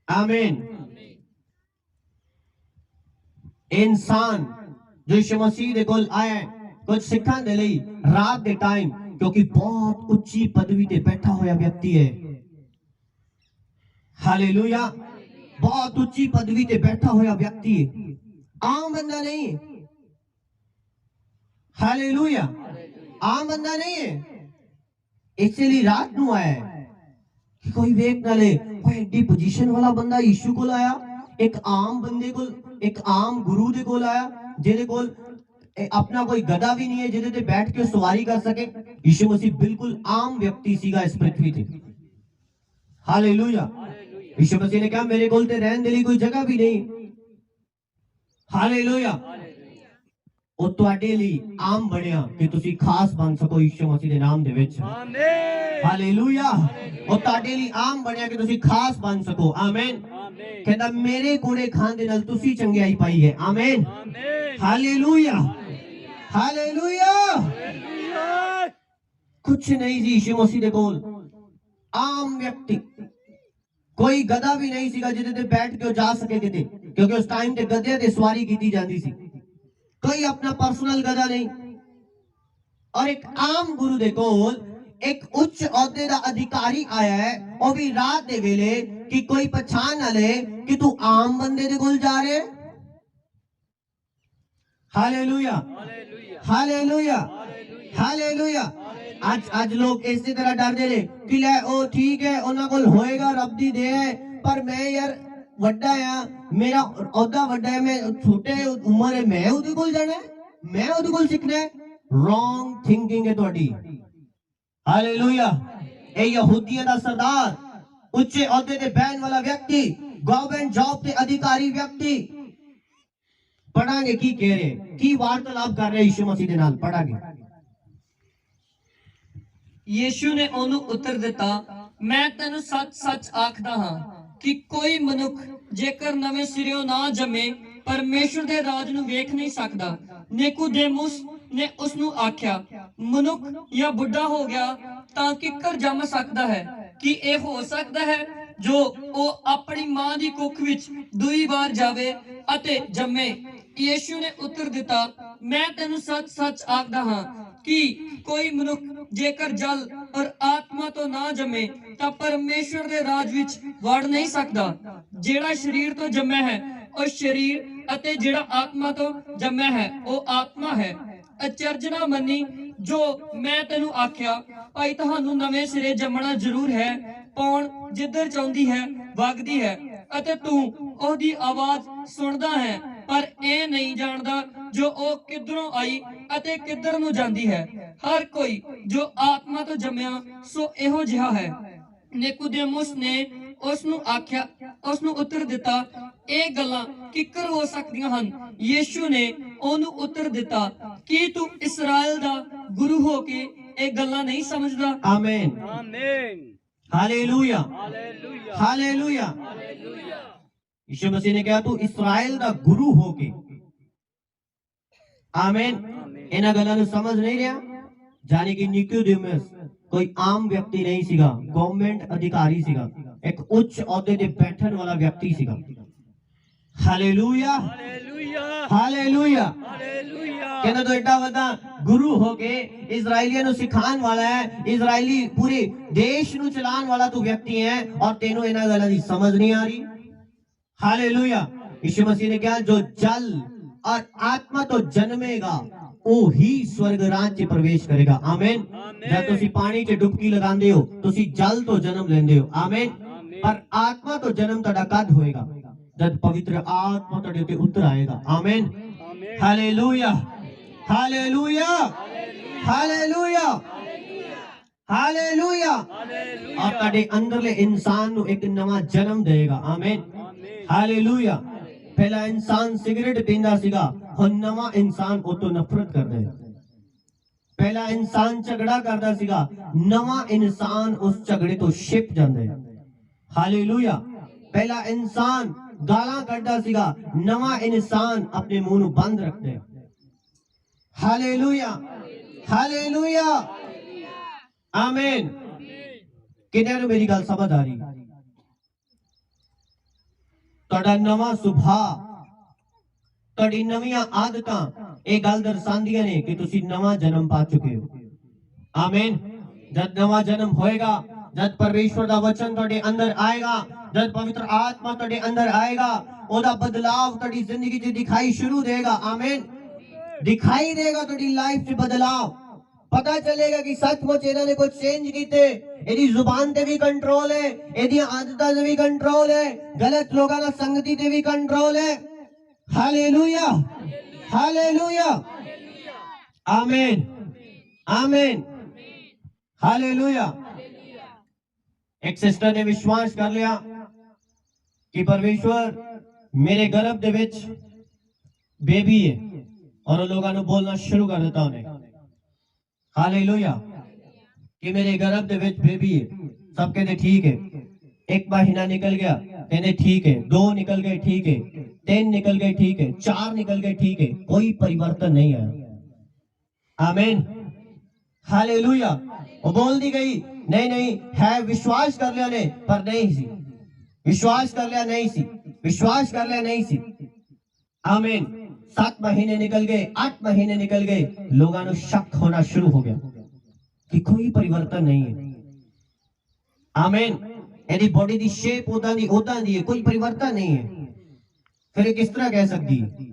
आमीन। इंसान जो यीशु मसीह दे कोल आया कुछ सिखाने दे लई रात दे टाइम, क्योंकि बहुत उच्ची पदवी ते बैठा होया व्यक्ति है। हालेलुया। बहुत उच्ची पदवी ते बैठा होया व्यक्ति है, आम बंदा नहीं है। हालेलुया। आम बंदा नहीं है, इसलिए रात नू आया है कि कोई वेख ना ले कोई एडी पोजीशन वाला बंदा यीशु कोल आया, एक आम बंदे कोल, एक आम गुरु दे कोल आया जेदे कोल अपना कोई गधा भी नहीं है जेदे ते बैठ के सवारी कर सके। यीशु मसीह बिल्कुल आम व्यक्ति सीगा इस पृथ्वी ते। हालेलुया। यीशु मसीह ने कहा मेरे कोल ते रहने दे लिए कोई जगह भी नहीं। हालेलुया। ਉਹ ਤੁਹਾਡੇ ਲਈ ਆਮ ਬਣਿਆ ਕਿ ਤੁਸੀਂ ਖਾਸ ਬਣ ਸਕੋ ਯੀਸ਼ੂ ਮਸੀਹ ਦੇ ਨਾਮ ਦੇ ਵਿੱਚ। ਆਮੀਨ। ਹਾਲੇਲੂਇਆ। ਉਹ ਤੁਹਾਡੇ ਲਈ ਆਮ ਬਣਿਆ ਕਿ ਤੁਸੀਂ ਖਾਸ ਬਣ ਸਕੋ। ਆਮੀਨ। ਕਹਿੰਦਾ ਮੇਰੇ ਕੋੜੇ ਖਾਣ ਦੇ ਨਾਲ ਤੁਸੀਂ ਚੰਗਿਆਈ ਪਾਈ ਹੈ। ਆਮੀਨ। Hallelujah, hallelujah. ਕੁਛ ਨਹੀਂ ਸੀ ਯੀਸ਼ੂ ਮਸੀਹ ਦੇ ਕੋਲ, ਆਮ ਵਿਅਕਤੀ, ਕੋਈ ਗਧਾ ਵੀ ਨਹੀਂ ਸੀਗਾ ਜਿਹਦੇ ਤੇ ਬੈਠ ਕੇ ਉਹ ਜਾ ਸਕੇ ਕਿਤੇ, ਕਿਉਂਕਿ ਉਸ ਟਾਈਮ ਤੇ ਗਧਿਆਂ ਤੇ ਸਵਾਰੀ ਕੀਤੀ ਜਾਂਦੀ ਸੀ। कोई अपना पर्सनल गधा नहीं। और एक आम गुरु दे कोल एक उच्च औहदे दा अधिकारी आया है, वो भी रात दे वेले, कि कोई पहचान ना ले कि तू आम बंदे दे कोल जा रहे। Hallelujah, hallelujah, hallelujah. आज लोग इसी तरह डरदे ने कि ले ओ ठीक है उन्हां कोल होएगा रब दी दे है, पर मैं यार ਵੱਡਾ ਆ, ਮੇਰਾ ਅਹੁਦਾ ਵੱਡਾ ਹੈ, ਮੈਂ ਛੋਟੇ ਉਮਰ ਹੈ, ਮੈਂ ਉਹਦੇ ਕੋਲ ਜਾਣਾ ਹੈ, ਮੈਂ ਉਹਦੇ ਕੋਲ ਸਿੱਖਣਾ ਹੈ। ਰੋਂਗ ਥਿੰਕਿੰਗ ਹੈ ਤੁਹਾਡੀ। ਹਾਲੇਲੂਇਆ। ਇਹ ਯਹੂਦੀਆਂ ਦਾ ਸਰਦਾਰ, ਉੱਚੇ ਅਹੁਦੇ ਤੇ ਬਹਿਣ ਵਾਲਾ ਵਿਅਕਤੀ, ਗਵਰਨਮੈਂਟ ਜੌਬ ਤੇ ਅਧਿਕਾਰੀ ਵਿਅਕਤੀ, ਪੜਾਂਗੇ ਕੀ ਕਹਿ ਰਹੇ, ਕੀ ਵਾਰਤਾਲਾਪ ਕਰ ਰਹੇ ਯੀਸ਼ੂ ਮਸੀਹ ਦੇ ਨਾਲ, ਪੜਾਂਗੇ। ਯੀਸ਼ੂ ਨੇ ਉਹਨੂੰ ਉੱਤਰ ਦਿੱਤਾ, ਮੈਂ ਤੈਨੂੰ ਸੱਚ-ਸੱਚ ਆਖਦਾ ਹਾਂ ਕਿ ਕੋਈ ਮਨੁੱਖ ਜੇਕਰ ਨਵੇਂ ਸਿਰਿਓਂ ਨਾ ਜੰਮੇ ਪਰਮੇਸ਼ਰ ਦੇ ਰਾਜ ਨੂੰ ਵੇਖ ਨਹੀਂ ਸਕਦਾ। ਨਿਕੋਦੇਮੁਸ ਨੇ ਉਸ ਨੂੰ ਆਖਿਆ, ਮਨੁੱਖ ਜਾਂ ਬੁੱਢਾ ਹੋ ਗਿਆ ਤਾਂ ਕਿੱਕਰ ਜੰਮ ਸਕਦਾ ਹੈ? ਕਿ ਇਹ ਹੋ ਸਕਦਾ ਹੈ ਜੋ ਉਹ ਆਪਣੀ ਮਾਂ ਦੀ ਕੁੱਖ ਵਿੱਚ ਦੂਈ ਵਾਰ ਜਾਵੇ ਅਤੇ ਜੰਮੇ? ਯੀਸ਼ੂ ਨੇ ਉੱਤਰ ਦਿੱਤਾ, ਮੈਂ ਤੈਨੂੰ ਸੱਚ-ਸੱਚ ਆਖਦਾ ਹਾਂ कि कोई मनुख जेकर जल और आत्मा तो ना जमे तां परमेश्वर दे राज विच वड़ नहीं सकदा। जेड़ा शरीर तो जम्या है ओ शरीर अते जेड़ा आत्मा तो जम्या है ओ आत्मा है। अचरजना मन्नी जो मैं तेनू आख्या, भाई तुहानू नवे सिरे जमना जरूर है। पौण जिधर चाहुंदी है वगदी है अते तू ओहदी आवाज सुनदा है, पर ਇਹ नहीं जानदा जो ਉਹ ਕਿੱਧਰੋਂ ਆਈ ਅਤੇ ਕਿੱਧਰ ਨੂੰ ਜਾਂਦੀ ਹੈ। ਹਰ ਕੋਈ ਜੋ ਆਤਮਾ ਤੋਂ ਜੰਮਿਆ ਸੋ ਇਹੋ ਜਿਹਾ ਹੈ। ਨਿਕੋਦੇਮੁਸ ਨੇ ਉਸ ਨੂੰ ਆਖਿਆ, ਉਸ ਨੂੰ ਉੱਤਰ ਦਿੱਤਾ, ਇਹ ਗੱਲਾਂ ਕਿੱਕਰ ਹੋ ਸਕਦੀਆਂ ਹਨ? ਯੀਸ਼ੂ ਨੇ ਉਹਨੂੰ ਉੱਤਰ ਦਿੱਤਾ, ਕੀ ਤੂੰ ਇਸਰਾਇਲ ਦਾ ਗੁਰੂ ਹੋ ਕੇ ਇਹ ਗੱਲਾਂ ਨਹੀਂ ਸਮਝਦਾ? ਆਮੀਨ, ਆਮੀਨ, हालेलुया, हालेलुया। यीशु मसीह ने कहा तू इस्राएल का गुरु होके। आमीन। इन्हां गल्लां नूं समझ नहीं रहा, जाने कि निकोदेमुस कोई आम व्यक्ति नहीं सीगा, गवर्नमेंट अधिकारी सीगा, एक उच्च औहदे ते बैठण वाला व्यक्ति सीगा। Hallelujah, hallelujah. कहना तो एडा वड्डा गुरु होके इजराइलियां नूं सिखाण वाला है, इजराइली पूरे देश नूं चलाण वाला तू व्यक्ति है, और तेनों इन्हां गल्लां दी समझ नहीं आ रही। हालेलुया। यीशु मसीह ने कहा जो जल और आत्मा तो जन्मेगा वो ही स्वर्ग राज च प्रवेश करेगा। आमीन। जब तुसी पानी च डुबकी लगांदे हो तुसी जल तो जन्म लेंदे हो। आमीन। पर आत्मा तो जन्म तुहाडा कद होएगा जब पवित्र आत्मा तुहाडे ते उतर आएगा। आमीन। Hallelujah, hallelujah, hallelujah. ਹਾਲੇਲੂਇਆ ਔਰ ਤੁਹਾਡੇ ਅੰਦਰਲੇ ਇਨਸਾਨ ਨੂੰ ਇੱਕ ਨਵਾਂ ਜਨਮ ਦੇਗਾ ਆਮੀਨ ਹਾਲੇਲੂਇਆ ਪਹਿਲਾ ਇਨਸਾਨ ਸਿਗਰਟ ਪੀਂਦਾ ਸੀਗਾ ਹੁਣ ਨਵਾਂ ਇਨਸਾਨ ਉਹ ਤੋਂ ਨਫ਼ਰਤ ਕਰਦਾ ਹੈ ਪਹਿਲਾ ਇਨਸਾਨ ਝਗੜਾ ਕਰਦਾ ਸੀਗਾ ਨਵਾਂ ਇਨਸਾਨ ਉਸ ਝਗੜੇ ਤੋਂ ਛਿਪ ਜਾਂਦਾ ਹੈ ਹਾਲੇਲੂਇਆ ਪਹਿਲਾ ਇਨਸਾਨ ਗਾਲਾਂ ਕੱਢਦਾ ਸੀਗਾ ਨਵਾਂ ਇਨਸਾਨ ਆਪਣੇ ਮੂੰਹ ਨੂੰ ਬੰਦ ਰੱਖਦਾ ਹੈ ਹਾਲੇਲੂਇਆ ਹਾਲੇਲੂਇਆ ਆਮੀਨ ਕਿੰਨਿਆਂ ਨੂੰ ਮੇਰੀ ਗੱਲ ਸਮਝ ਆ ਰਹੀ ਤੁਹਾਡਾ ਨਵਾਂ ਸੁਭਾਅ ਤੁਹਾਡੀ ਨਵੀਆਂ ਆਦਤਾਂ ਇਹ ਗੱਲ ਦਰਸਾਉਂਦੀਆਂ ਨੇ ਕਿ ਤੁਸੀਂ ਨਵਾਂ ਜਨਮ ਪਾ ਚੁੱਕੇ ਹੋ ਆਮੀਨ ਜਦ ਨਵਾਂ ਜਨਮ ਹੋਏਗਾ ਜਦ ਪਰਮੇਸ਼ਵਰ ਦਾ ਵਚਨ ਤੁਹਾਡੇ ਅੰਦਰ ਆਏਗਾ ਜਦ ਪਵਿੱਤਰ ਆਤਮਾ ਤੁਹਾਡੇ ਅੰਦਰ ਆਏਗਾ ਉਹਦਾ ਬਦਲਾਵ ਤੁਹਾਡੀ ਜ਼ਿੰਦਗੀ 'ਚ ਦਿਖਾਈ ਸ਼ੁਰੂ ਦੇਗਾ ਆਮੀਨ ਦਿਖਾਈ ਦੇਗਾ ਤੁਹਾਡੀ ਲਾਈਫ 'ਚ ਬਦਲਾਵ ਪਤਾ ਚੱਲੇਗਾ ਕਿ ਸੱਚਮੁੱਚ ਇਹਨਾਂ ਨੇ ਕੁਝ ਚੇਂਜ ਕੀਤੇ ਇਹਦੀ ਜ਼ੁਬਾਨ ਤੇ ਵੀ ਕੰਟਰੋਲ ਹੈ ਇਹਦੀਆਂ ਆਦਤਾਂ ਤੇ ਵੀ ਕੰਟਰੋਲ ਹੈ ਗਲਤ ਲੋਕਾਂ ਨਾਲ ਸੰਗਤੀ ਤੇ ਵੀ ਕੰਟਰੋਲ ਹੈ ਹਾਲੇਲੂਇਆ ਹਾਲੇਲੂਇਆ ਆਮੀਨ ਆਮੀਨ ਹਾਲੇਲੂਇਆ एक सिस्टर ने विश्वास कर लिया कि परमेश्वर मेरे गर्भ दे विच बेबी है और लोगों ने बोलना शुरू कर देता उन्हें हालेलुया कि मेरे गर्भ दे विच बेबी है सब कहते ठीक है एक महीना निकल गया कहते ठीक है 2 निकल गए ठीक है 3 निकल गए ठीक है 4 निकल गए ठीक है कोई परिवर्तन नहीं आया आमीन हालेलुया वो बोल दी गई नहीं है विश्वास कर लिया ने पर नहीं सी विश्वास कर लिया नहीं सी विश्वास कर लिया नहीं सी आमीन 7 महीने निकल गए 8 महीने निकल गए लोगों को शक होना शुरू हो गया कि कोई परिवर्तन नहीं है आमीन यदि बॉडी की शेप उदा दी है कोई परिवर्तन नहीं है फिर किस तरह कह सकती है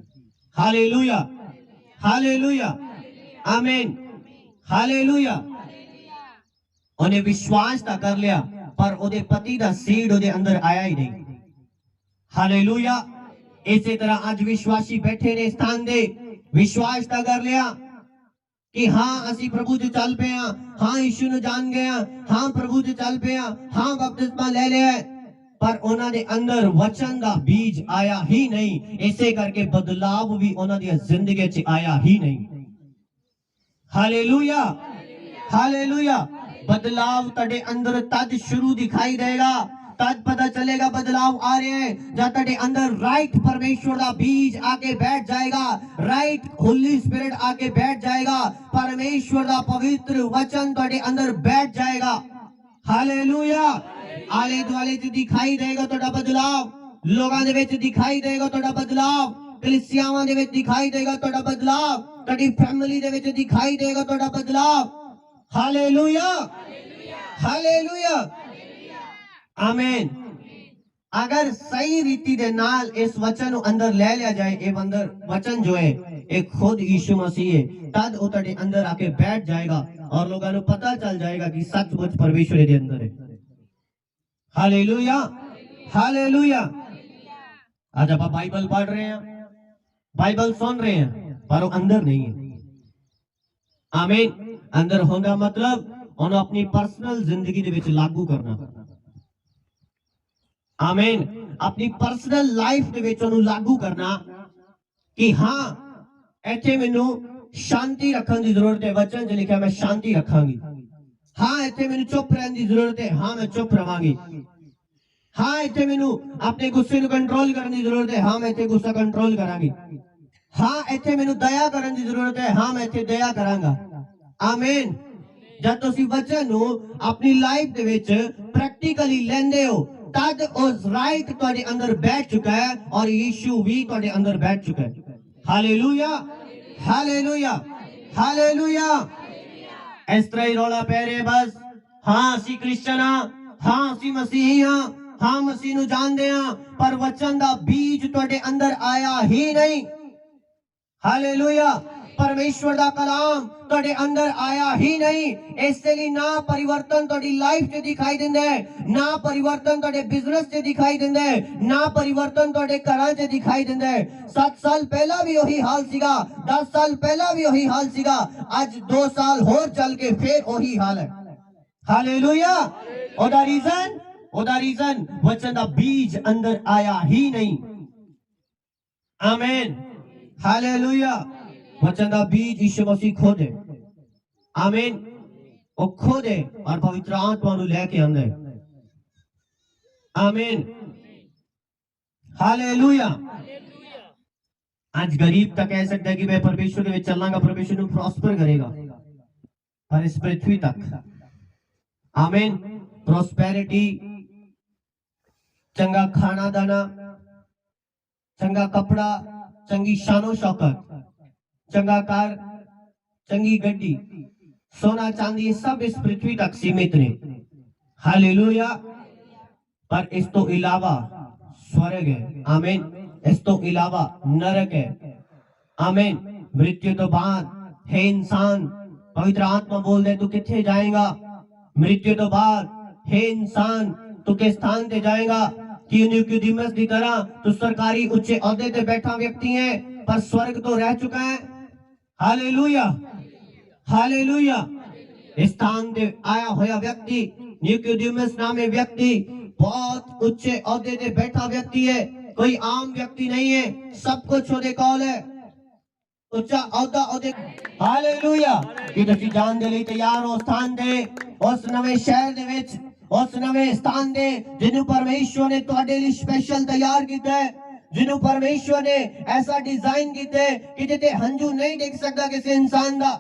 हालेलुया हालेलुया आमीन हालेलुया ਉਹਨੇ ਵਿਸ਼ਵਾਸ ਤਾਂ ਕਰ ਲਿਆ ਪਰ ਉਹਦੇ ਪਤੀ ਦਾ ਸੀਡ ਉਹਦੇ ਅੰਦਰ ਆਇਆ ਹੀ ਨਹੀਂ ਹਾਲੇਲੂਇਆ ਇਸੇ ਤਰ੍ਹਾਂ ਅੱਜ ਵਿਸ਼ਵਾਸੀ ਬੈਠੇ ਨੇ ਸਥਾਨ ਦੇ ਵਿਸ਼ਵਾਸ ਤਾਂ ਕਰ ਲਿਆ ਕਿ ਹਾਂ ਅਸੀਂ ਪ੍ਰਭੂ ਦੇ ਚੱਲ ਪਏ ਹਾਂ ਹਾਂ ਯਿਸੂ ਨੂੰ ਜਾਣ ਗਏ ਹਾਂ ਹਾਂ ਪ੍ਰਭੂ ਦੇ ਚੱਲ ਪਏ ਹਾਂ ਹਾਂ ਬਪਤਿਸਮਾ ਲੈ ਲਿਆ ਪਰ ਉਹਨਾਂ ਦੇ ਅੰਦਰ ਵਚਨ ਦਾ ਬੀਜ ਆਇਆ ਹੀ ਨਹੀਂ ਇਸੇ ਕਰਕੇ ਬਦਲਾਵ ਵੀ ਉਹਨਾਂ ਦੀ ਜ਼ਿੰਦਗੀ 'ਚ ਆਇਆ ਹੀ ਨਹੀਂ ਹਾਲੇਲੂਇਆ ਹਾਲੇਲੂਇਆ बदलाव तेरे अंदर तद शुरू दिखाई देगा तद पता चलेगा बदलाव आ रहे हैं जब तेरे अंदर राइट परमेश्वर का बीज आके बैठ जाएगा राइट होली स्पिरिट आके बैठ जाएगा परमेश्वर का पवित्र वचन तेरे अंदर बैठ जाएगा हालेलुया आले दुआले च दिखाई देगा तेरा बदलाव लोगों दे विच दिखाई देगा तेरा बदलाव कलीसियावां दे विच दिखाई देगा तेरा बदलाव तेरी फैमिली दे विच दिखाई देगा तेरा बदलाव हालेलुया हालेलुया आमीन अगर सही रीति दे नाल इस वचन को अंदर ले लिया जाए ये अंदर वचन जो है एक खुद यीशु मसीह है तद वो तेरे अंदर आके बैठ जाएगा और लोगों को पता चल जाएगा कि सचमुच परमेश्वर दे अंदर है हालेलुया हालेलुया आज आप बाइबल पढ़ रहे हैं बाइबल सुन रहे हैं पर वो अंदर नहीं है आमीन अंदर होना मतलब उन्हें अपनी पर्सनल जिंदगी दे विच लागू करना आमीन अपनी पर्सनल लाइफ दे विच उन्हें लागू करना कि हाँ इत्थे मैनू शांति रखने की जरूरत है वचन च लिखा मैं शांति रखांगी हाँ इत्थे मैनू चुप रहने की जरूरत है हाँ मैं चुप रहांगी हाँ इत्थे मैनू अपने गुस्से को कंट्रोल करने की जरूरत है हाँ मैं इत्थे गुस्सा कंट्रोल करांगी हाँ इत्थे मैनू दया करने की जरूरत है हाँ मैं इत्थे दया करांगा आमीन जब तुसी वचन नु अपनी लाइफ दे विच प्रैक्टिकली लेंदे हो तद उस राइट तुहाडे अंदर बैठ चुका है और यीशु भी तुहाडे अंदर बैठ चुका है हालेलुया हालेलुया हालेलुया इस तरह ही रौला पै रहे बस हाँ असी क्रिश्चियन हाँ असी मसीही हाँ मसीह नु जानदे हां पर वचन दा बीज तुहाडे अंदर आया ही नहीं हालेलुया परमेश्वर दा कलाम तुहाडे अंदर आया ही नहीं इसलिए ना परिवर्तन तुहाडी लाइफ च दिखाई दिंदा है ना परिवर्तन तुहाडे बिजनेस च दिखाई दिंदा है ना परिवर्तन तुहाडे घरां च दिखाई दिंदा है 7 साल पहला भी वही हाल सीगा 10 साल पहला भी वही हाल सीगा आज 2 साल होर चल के फिर वही हाल है हालेलुया। ਉਹਦਾ ਰੀਜ਼ਨ ਵਚਨ ਦਾ ਬੀਜ ਅੰਦਰ ਆਇਆ ਹੀ ਨਹੀਂ। आमीन हालेलुया। वचन का बीज यीशु मसीह खोदे, आमीन, वो खोदे और पवित्र आत्मा ਨੂੰ ਲੈ ਕੇ ਆਂਦਾ है, आमीन हालेलुया। आज गरीब तक कह सकता है कि मैं परमेश्वर के विच चलांगा, परमेश्वर ਨੂੰ प्रॉस्पर करेगा, पर इस पृथ्वी तक, आमीन, प्रॉस्पेरिटी, चंगा खाना दाना, चंगा कपड़ा, चंगी शानो शौकत, चंगा कार, चंगी गड्डी, सोना चांदी, ये सब इस पृथ्वी तक सीमित ने। हालेलुया। पर इस तो इलावा स्वर्ग है, आमीन, इस तो इलावा नरक है, आमीन। मृत्यु तो बाद है इंसान, पवित्र आत्मा बोल दे तू किथे जाएगा, मृत्यु तो बाद है इंसान, तू किस स्थान पे जाएगा। कि निकोदेमुस की तरह तू सरकारी उच्चे औहदे पे बैठा व्यक्ति है, पर स्वर्ग तो रह चुका है। Hallelujah hallelujah. इस स्थान पे आया हुआ व्यक्ति निकोदेमुस नामे व्यक्ति बहुत उच्चे औहदे पे बैठा व्यक्ति है, कोई आम व्यक्ति नहीं है, सब कुछ ਉਹਦੇ ਕੋਲ है, ਉੱਚਾ ਅਹੁਦਾ ਉਹਦੇ। ਹਾਲੇਲੂਇਆ। ਕਿ ਤੁਸੀਂ ਜਾਣ ਦੇ ਲਈ ਤਿਆਰ ਹੋ ਸਥਾਨ ਦੇ, ਉਸ ਨਵੇਂ ਸ਼ਹਿਰ ਦੇ ਵਿੱਚ, उस नवे स्थान दे जिन्हों परमेश्वर ने तुहाडे लिए स्पेशल तैयार किया है, जिन्हों परमेश्वर ने ऐसा डिजाइन किया है कि जिते हंजू नहीं देख सकता किसी इंसान का,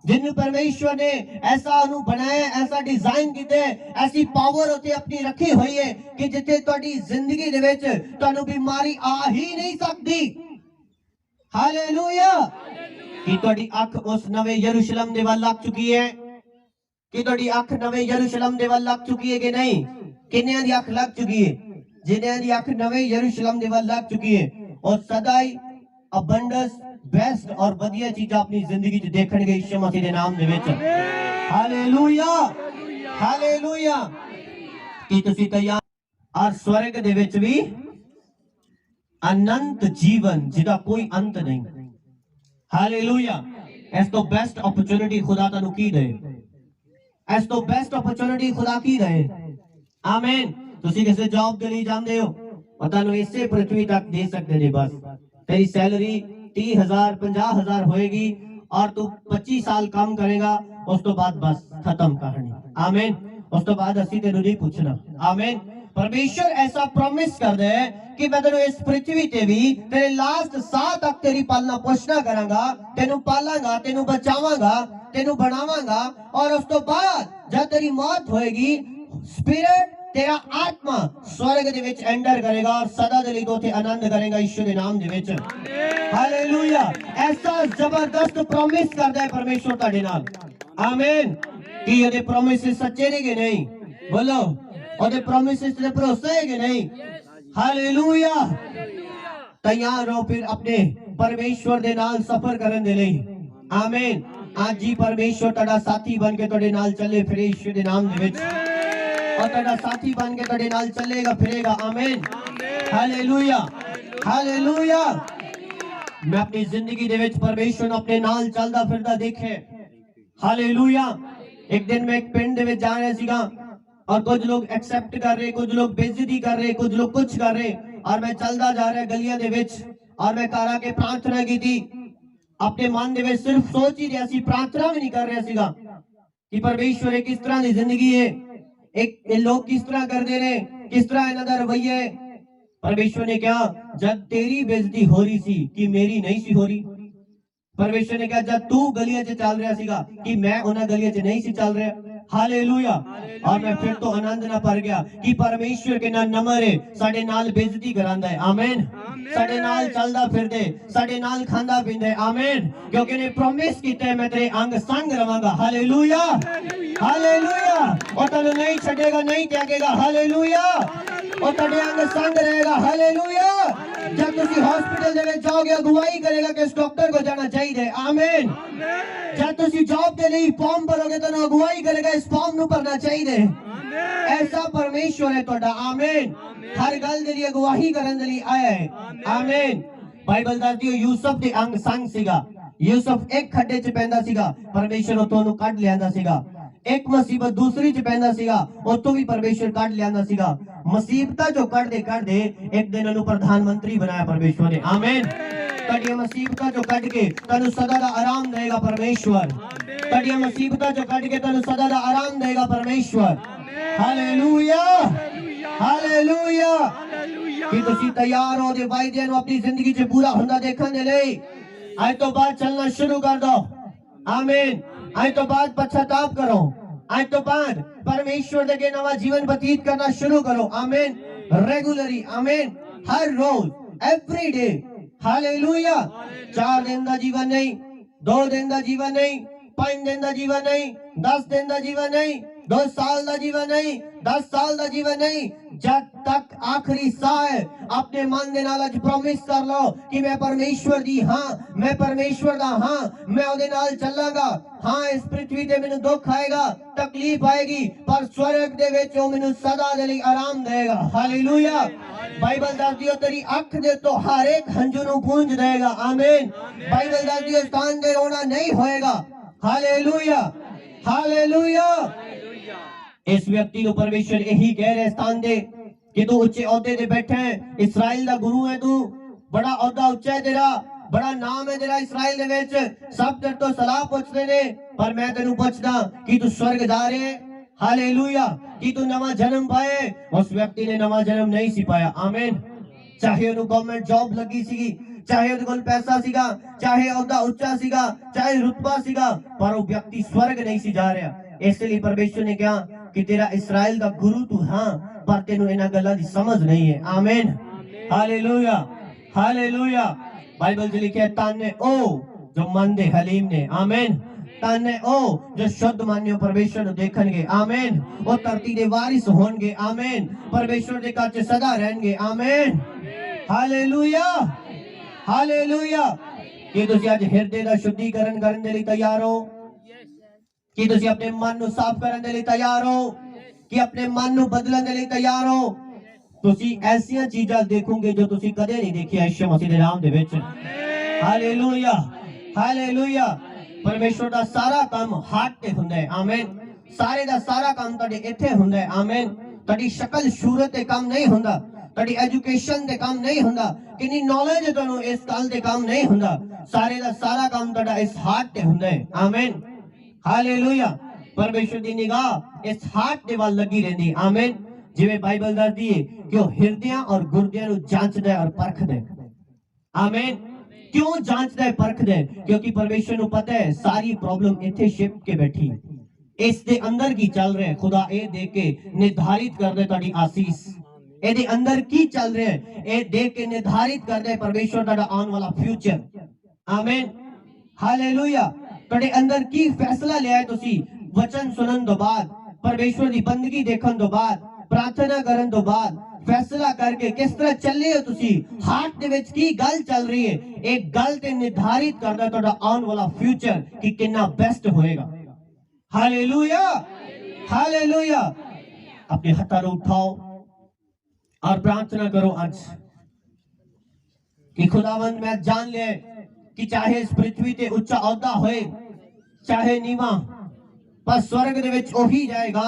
जिन्हों परमेश्वर ने ऐसा अनु बनाया, ऐसा डिजाइन किया है, ऐसी पावर उते अपनी रखी हुई है कि जिते तुहाडी जिंदगी दे विच तुहानू बीमारी आ ही नहीं सकती। हालेलुया। कि तुहाडी अख उस नवे यरूशलेम दे वल लग चुकी है, कि तुहाडी अख नवे यरूशलेम दे वल लग चुकी है कि नहीं। किन्नियां दी अख लग चुकी है, जिन्हां दी अख नवे यरूशलेम दे वल लग चुकी है, और सदा ही अबंडेंस, बेस्ट और वधिया चीज़ां अपनी जिंदगी च देखणगे यीशु मसीह दे नाम दे विच। Hallelujah hallelujah. कि तुसीं तैयार, और स्वर्ग दे विच भी अनंत जीवन जिहदा कोई अंत नहीं। हालेलुया। इस तो बेस्ट अपॉर्चुनिटी खुदा तुहानू की दे, इस तो बेस्ट अपॉर्चुनिटी खुदा की रहे, आमीन। तुसी किसी जॉब के लिए जाते हो, पता नहीं इससे पृथ्वी तक दे सकते ने, बस तेरी सैलरी 30,000 50,000 होएगी और तू 25 साल काम करेगा, उस तो बाद बस खत्म कहानी, आमीन। उस तो बाद असी तेनू नहीं पूछना, आमीन। परमेश्वर ऐसा प्रॉमिस कर दे कि मैं तेनू इस पृथ्वी ते भी तेरे लास्ट साह तक तेरी पालना पोषणा करांगा, तेनू पालांगा, तेनू बचावांगा, तेनू बनावांगा, और उस तो बाद जब तेरी मौत होएगी, स्पिरिट तेरा आत्मा स्वर्ग दे विच एंटर करेगा और सदा दे लई तू उथे आनंद करेगा यीशु दे नाम दे विच। हालेलुया। ऐसा जबरदस्त प्रॉमिस करदा है परमेश्वर तुहाडे नाल, आमीन। कि ये प्रॉमिसेस सच्चे ने कि नहीं, बोलो ਉਹਦੇ ਪ੍ਰੋਮਿਸਿਸ ਤੇ ਭਰੋਸਾ ਹੈ ਕਿ ਨਹੀਂ। ਹਾਲੇਲੂਇਆ। तैयार हो फिर अपने परमेश्वर दे नाल सफर करन दे लई, आमीन। आज ही परमेश्वर तुहाडा साथी बन के तुहाडे नाल चले फिरे यीशु दे नाम दे विच, और तुहाडा साथी बन के तुहाडे नाल चलेगा फिरेगा, आमीन। Hallelujah hallelujah. मैं अपनी जिंदगी दे विच परमेश्वर ने अपने नाल चलदा फिरदा देखे। हालेलुया। एक दिन मैं एक पिंड दे विच जा रहा सीगा, और कुछ लोग एक्सेप्ट कर रहे, कुछ लोग बेइज्जती कर रहे, कुछ लोग कुछ कर रहे, और मैं चलता जा रहा गलियां दे विच, और मैं घर आके प्रार्थना की थी। अपने मन दे विच सिर्फ सोच ही रहा सी, प्रार्थना भी नहीं कर रहा सीगा कि परमेश्वर किस तरह की जिंदगी है, एक लोग किस तरह करते रहे, किस तरह इन्हां दा रवैया है। परमेश्वर ने कहा जब तेरी बेइज्जती हो रही सी कि मेरी नहीं सी हो रही। परमेश्वर ने कहा जब तू गलियां च चल रहा सीगा कि मैं उन्हां गलियां च नहीं सी चल रहा। हालेलुया। और मैं फिर तो आनंद ना पर गया कि परमेश्वर के ना नंबर है साडे नाल बेइज्जती करांदा है, आमीन। साडे नाल चलदा फिरदे, साडे नाल खांदा पींदा है, आमीन। क्योंकि ने प्रॉमिस कीता है मैं तेरे अंग संग रवांगा। Hallelujah hallelujah. और तन्नू नहीं छड़ेगा, नहीं त्यागेगा। हालेलुया। और तेरे अंग संग रहेगा। हालेलुया। जब तुसी हॉस्पिटल दे विच जाओगे अगुवाई करेगा कि इस डॉक्टर को जाना चाहिए, आमीन। जब तुसी जॉब के लिए फॉर्म भरोगे तो अगुवाई करेगा इस फॉर्म नु भरना चाहिए। ऐसा परमेश्वर है तुहाडा, आमीन। हर गल दे लिए अगुवाही करन दे लिए आया है, आमीन। बाइबल दसदी है यूसुफ दे अंग संग सीगा। यूसुफ एक खड्डे च पैंदा सीगा, परमेश्वर उतों नु कढ लियांदा सीगा। एक मुसीबत दूसरी च पैंदा सीगा, उतों भी परमेश्वर कढ लियांदा सीगा। मुसीबतां जो कढदे एक दिन उन्हें प्रधानमंत्री बनाया परमेश्वर ने। आमीन। तड़िया मुसीबतां जो कढ के तैनू सदा दा आराम देगा परमेश्वर। तड़िया मुसीबतां जो कढ के तैनू सदा दा आराम देगा परमेश्वर। Hallelujah, hallelujah. कि तुसी तैयार हो दे वायदे नु अपनी जिंदगी च पूरा हुंदा देखण दे लई? आज तो बाद चलना शुरू कर दो। आमीन। आज तो बाद पश्चाताप करो। आज तो बाद परमेश्वर दे नवा जीवन व्यतीत करना शुरू करो। आमीन। रेगुलरली, आमीन, हर रोज, एवरी डे। हालेलुया। 4 दिन दा जीवन नहीं, 2 दिन दा जीवन नहीं, 5 दिन दा जीवन नहीं, 10 दिन दा जीवन नहीं, 2 साल दा जीवन नहीं, 10 साल दा जीवन नहीं, जब तक आखिरी साह है। अपने मन दे नाल अज प्रॉमिस कर लो कि मैं परमेश्वर दी हां, मैं परमेश्वर दा हां, मैं ओदे नाल चलांगा। हां, इस पृथ्वी ते मैनू दुख आएगा, तकलीफ आएगी, पर स्वर्ग दे विच ओ मैनू सदा दे लई आराम देगा। हालेलुया। बाइबल दसदी है तेरी अख दे तो हर एक हंजू नू पूंज देगा। आमीन। बाइबल दसदी है स्थान दे रोना नहीं होएगा। Hallelujah, hallelujah. इस व्यक्ति को परमेश्वर यही कह रहे स्थान दे कि तू उच्चे औहदे ते बैठा है, इस्राएल दा गुरु है तू, बड़ा औहदा उच्चा है तेरा, बड़ा नाम है तेरा इस्राएल दे विच, सब तेरे तो सलाह पुछदे ने, पर मैं तेनू पुछदा कि तू स्वर्ग जा रहे है। हालेलुया। कि तू नवा जन्म पाए? उस व्यक्ति ने नवा जन्म नहीं सी पाया। आमीन। चाहे उन्हें गवर्नमेंट जॉब लगी सी, चाहे उनके कोल पैसा सीगा, चाहे औहदा उच्चा सीगा, चाहे रुतबा सीगा, पर वो व्यक्ति स्वर्ग नहीं सी जा रहा। इसलिए परमेश्वर ने कहा कि तेरा इस्राएल का गुरु तू हां, पर तेनू इन्हां गल्लां दी समझ नहीं है। आमीन। Hallelujah, hallelujah. बाइबल च लिखा है ताने ओ जो मन दे हलीम ने। आमीन। ताने ओ जो शुद्ध मान्यो परमेश्वर नु देखणगे। आमीन। ओ धरती दे वारिस होणगे। आमीन। परमेश्वर दे घर च सदा रहणगे। आमीन। Hallelujah, hallelujah. कि तुसी अज हिरदे दा शुद्धिकरण करन दे लई तैयार हो? कि तुसी अपने मन नु साफ करन दे लई तैयार हो? कि अपने मन नु बदलन दे लई तैयार हो? तुसी ऐसियां चीजां देखोगे जो तुसी कदे नहीं देखिया यीशु मसीह दे नाम दे विच। Hallelujah, hallelujah. परमेश्वर दा सारा काम हार्ट ते हुंदा है। आमीन। सारे दा सारा काम तुहाडे इत्थे हुंदा है। आमीन। तुहाडी शक्ल सूरत ते काम नहीं हुंदा, तुहाडी एजुकेशन ते काम नहीं हुंदा, कितनी नॉलेज है तुहानू इस गल ते काम नहीं हुंदा। सारे दा सारा काम तुहाडा इस हार्ट ते हुंदा है। आमीन। हालेलुया। परमेश्वर दी निगाह इस हार्ट दे वाल लगी रहंदी। आमीन। जिवें बाइबल दसदी है कि वो हिरदियां और गुरदियां नु जांचदा और परखदा। आमीन। क्यों जांचदा है, परखदा है? क्योंकि परमेश्वर नु पता है सारी प्रॉब्लम इत्थे छिप के बैठी है, इस दे अंदर की चल रहा है। खुदा ए देख के निर्धारित कर दे तुहाडी आसीस, एदे अंदर की चल रहा है ए देख के निर्धारित कर दे परमेश्वर तुहाडा आने वाला फ्यूचर। आमीन। हालेलुया। तुहाडे अंदर की फैसला लिया है तुसी वचन सुनन तो बाद, परमेश्वर दी बंदगी देखन तो बाद, प्रार्थना करन तो बाद, फैसला करके किस तरह चले हो तुसी, हार्ट दे विच की गल चल रही है, एक गल ते निर्धारित करदा तुहाडा आने वाला फ्यूचर कि कितना बेस्ट होएगा। Hallelujah, hallelujah. अपने हाथ उठाओ और प्रार्थना करो आज कि खुदावंद मैं जान ले कि चाहे इस पृथ्वी ते उच्चा औहदा होए, चाहे नीवा, पर स्वर्ग दे विच ओही जाएगा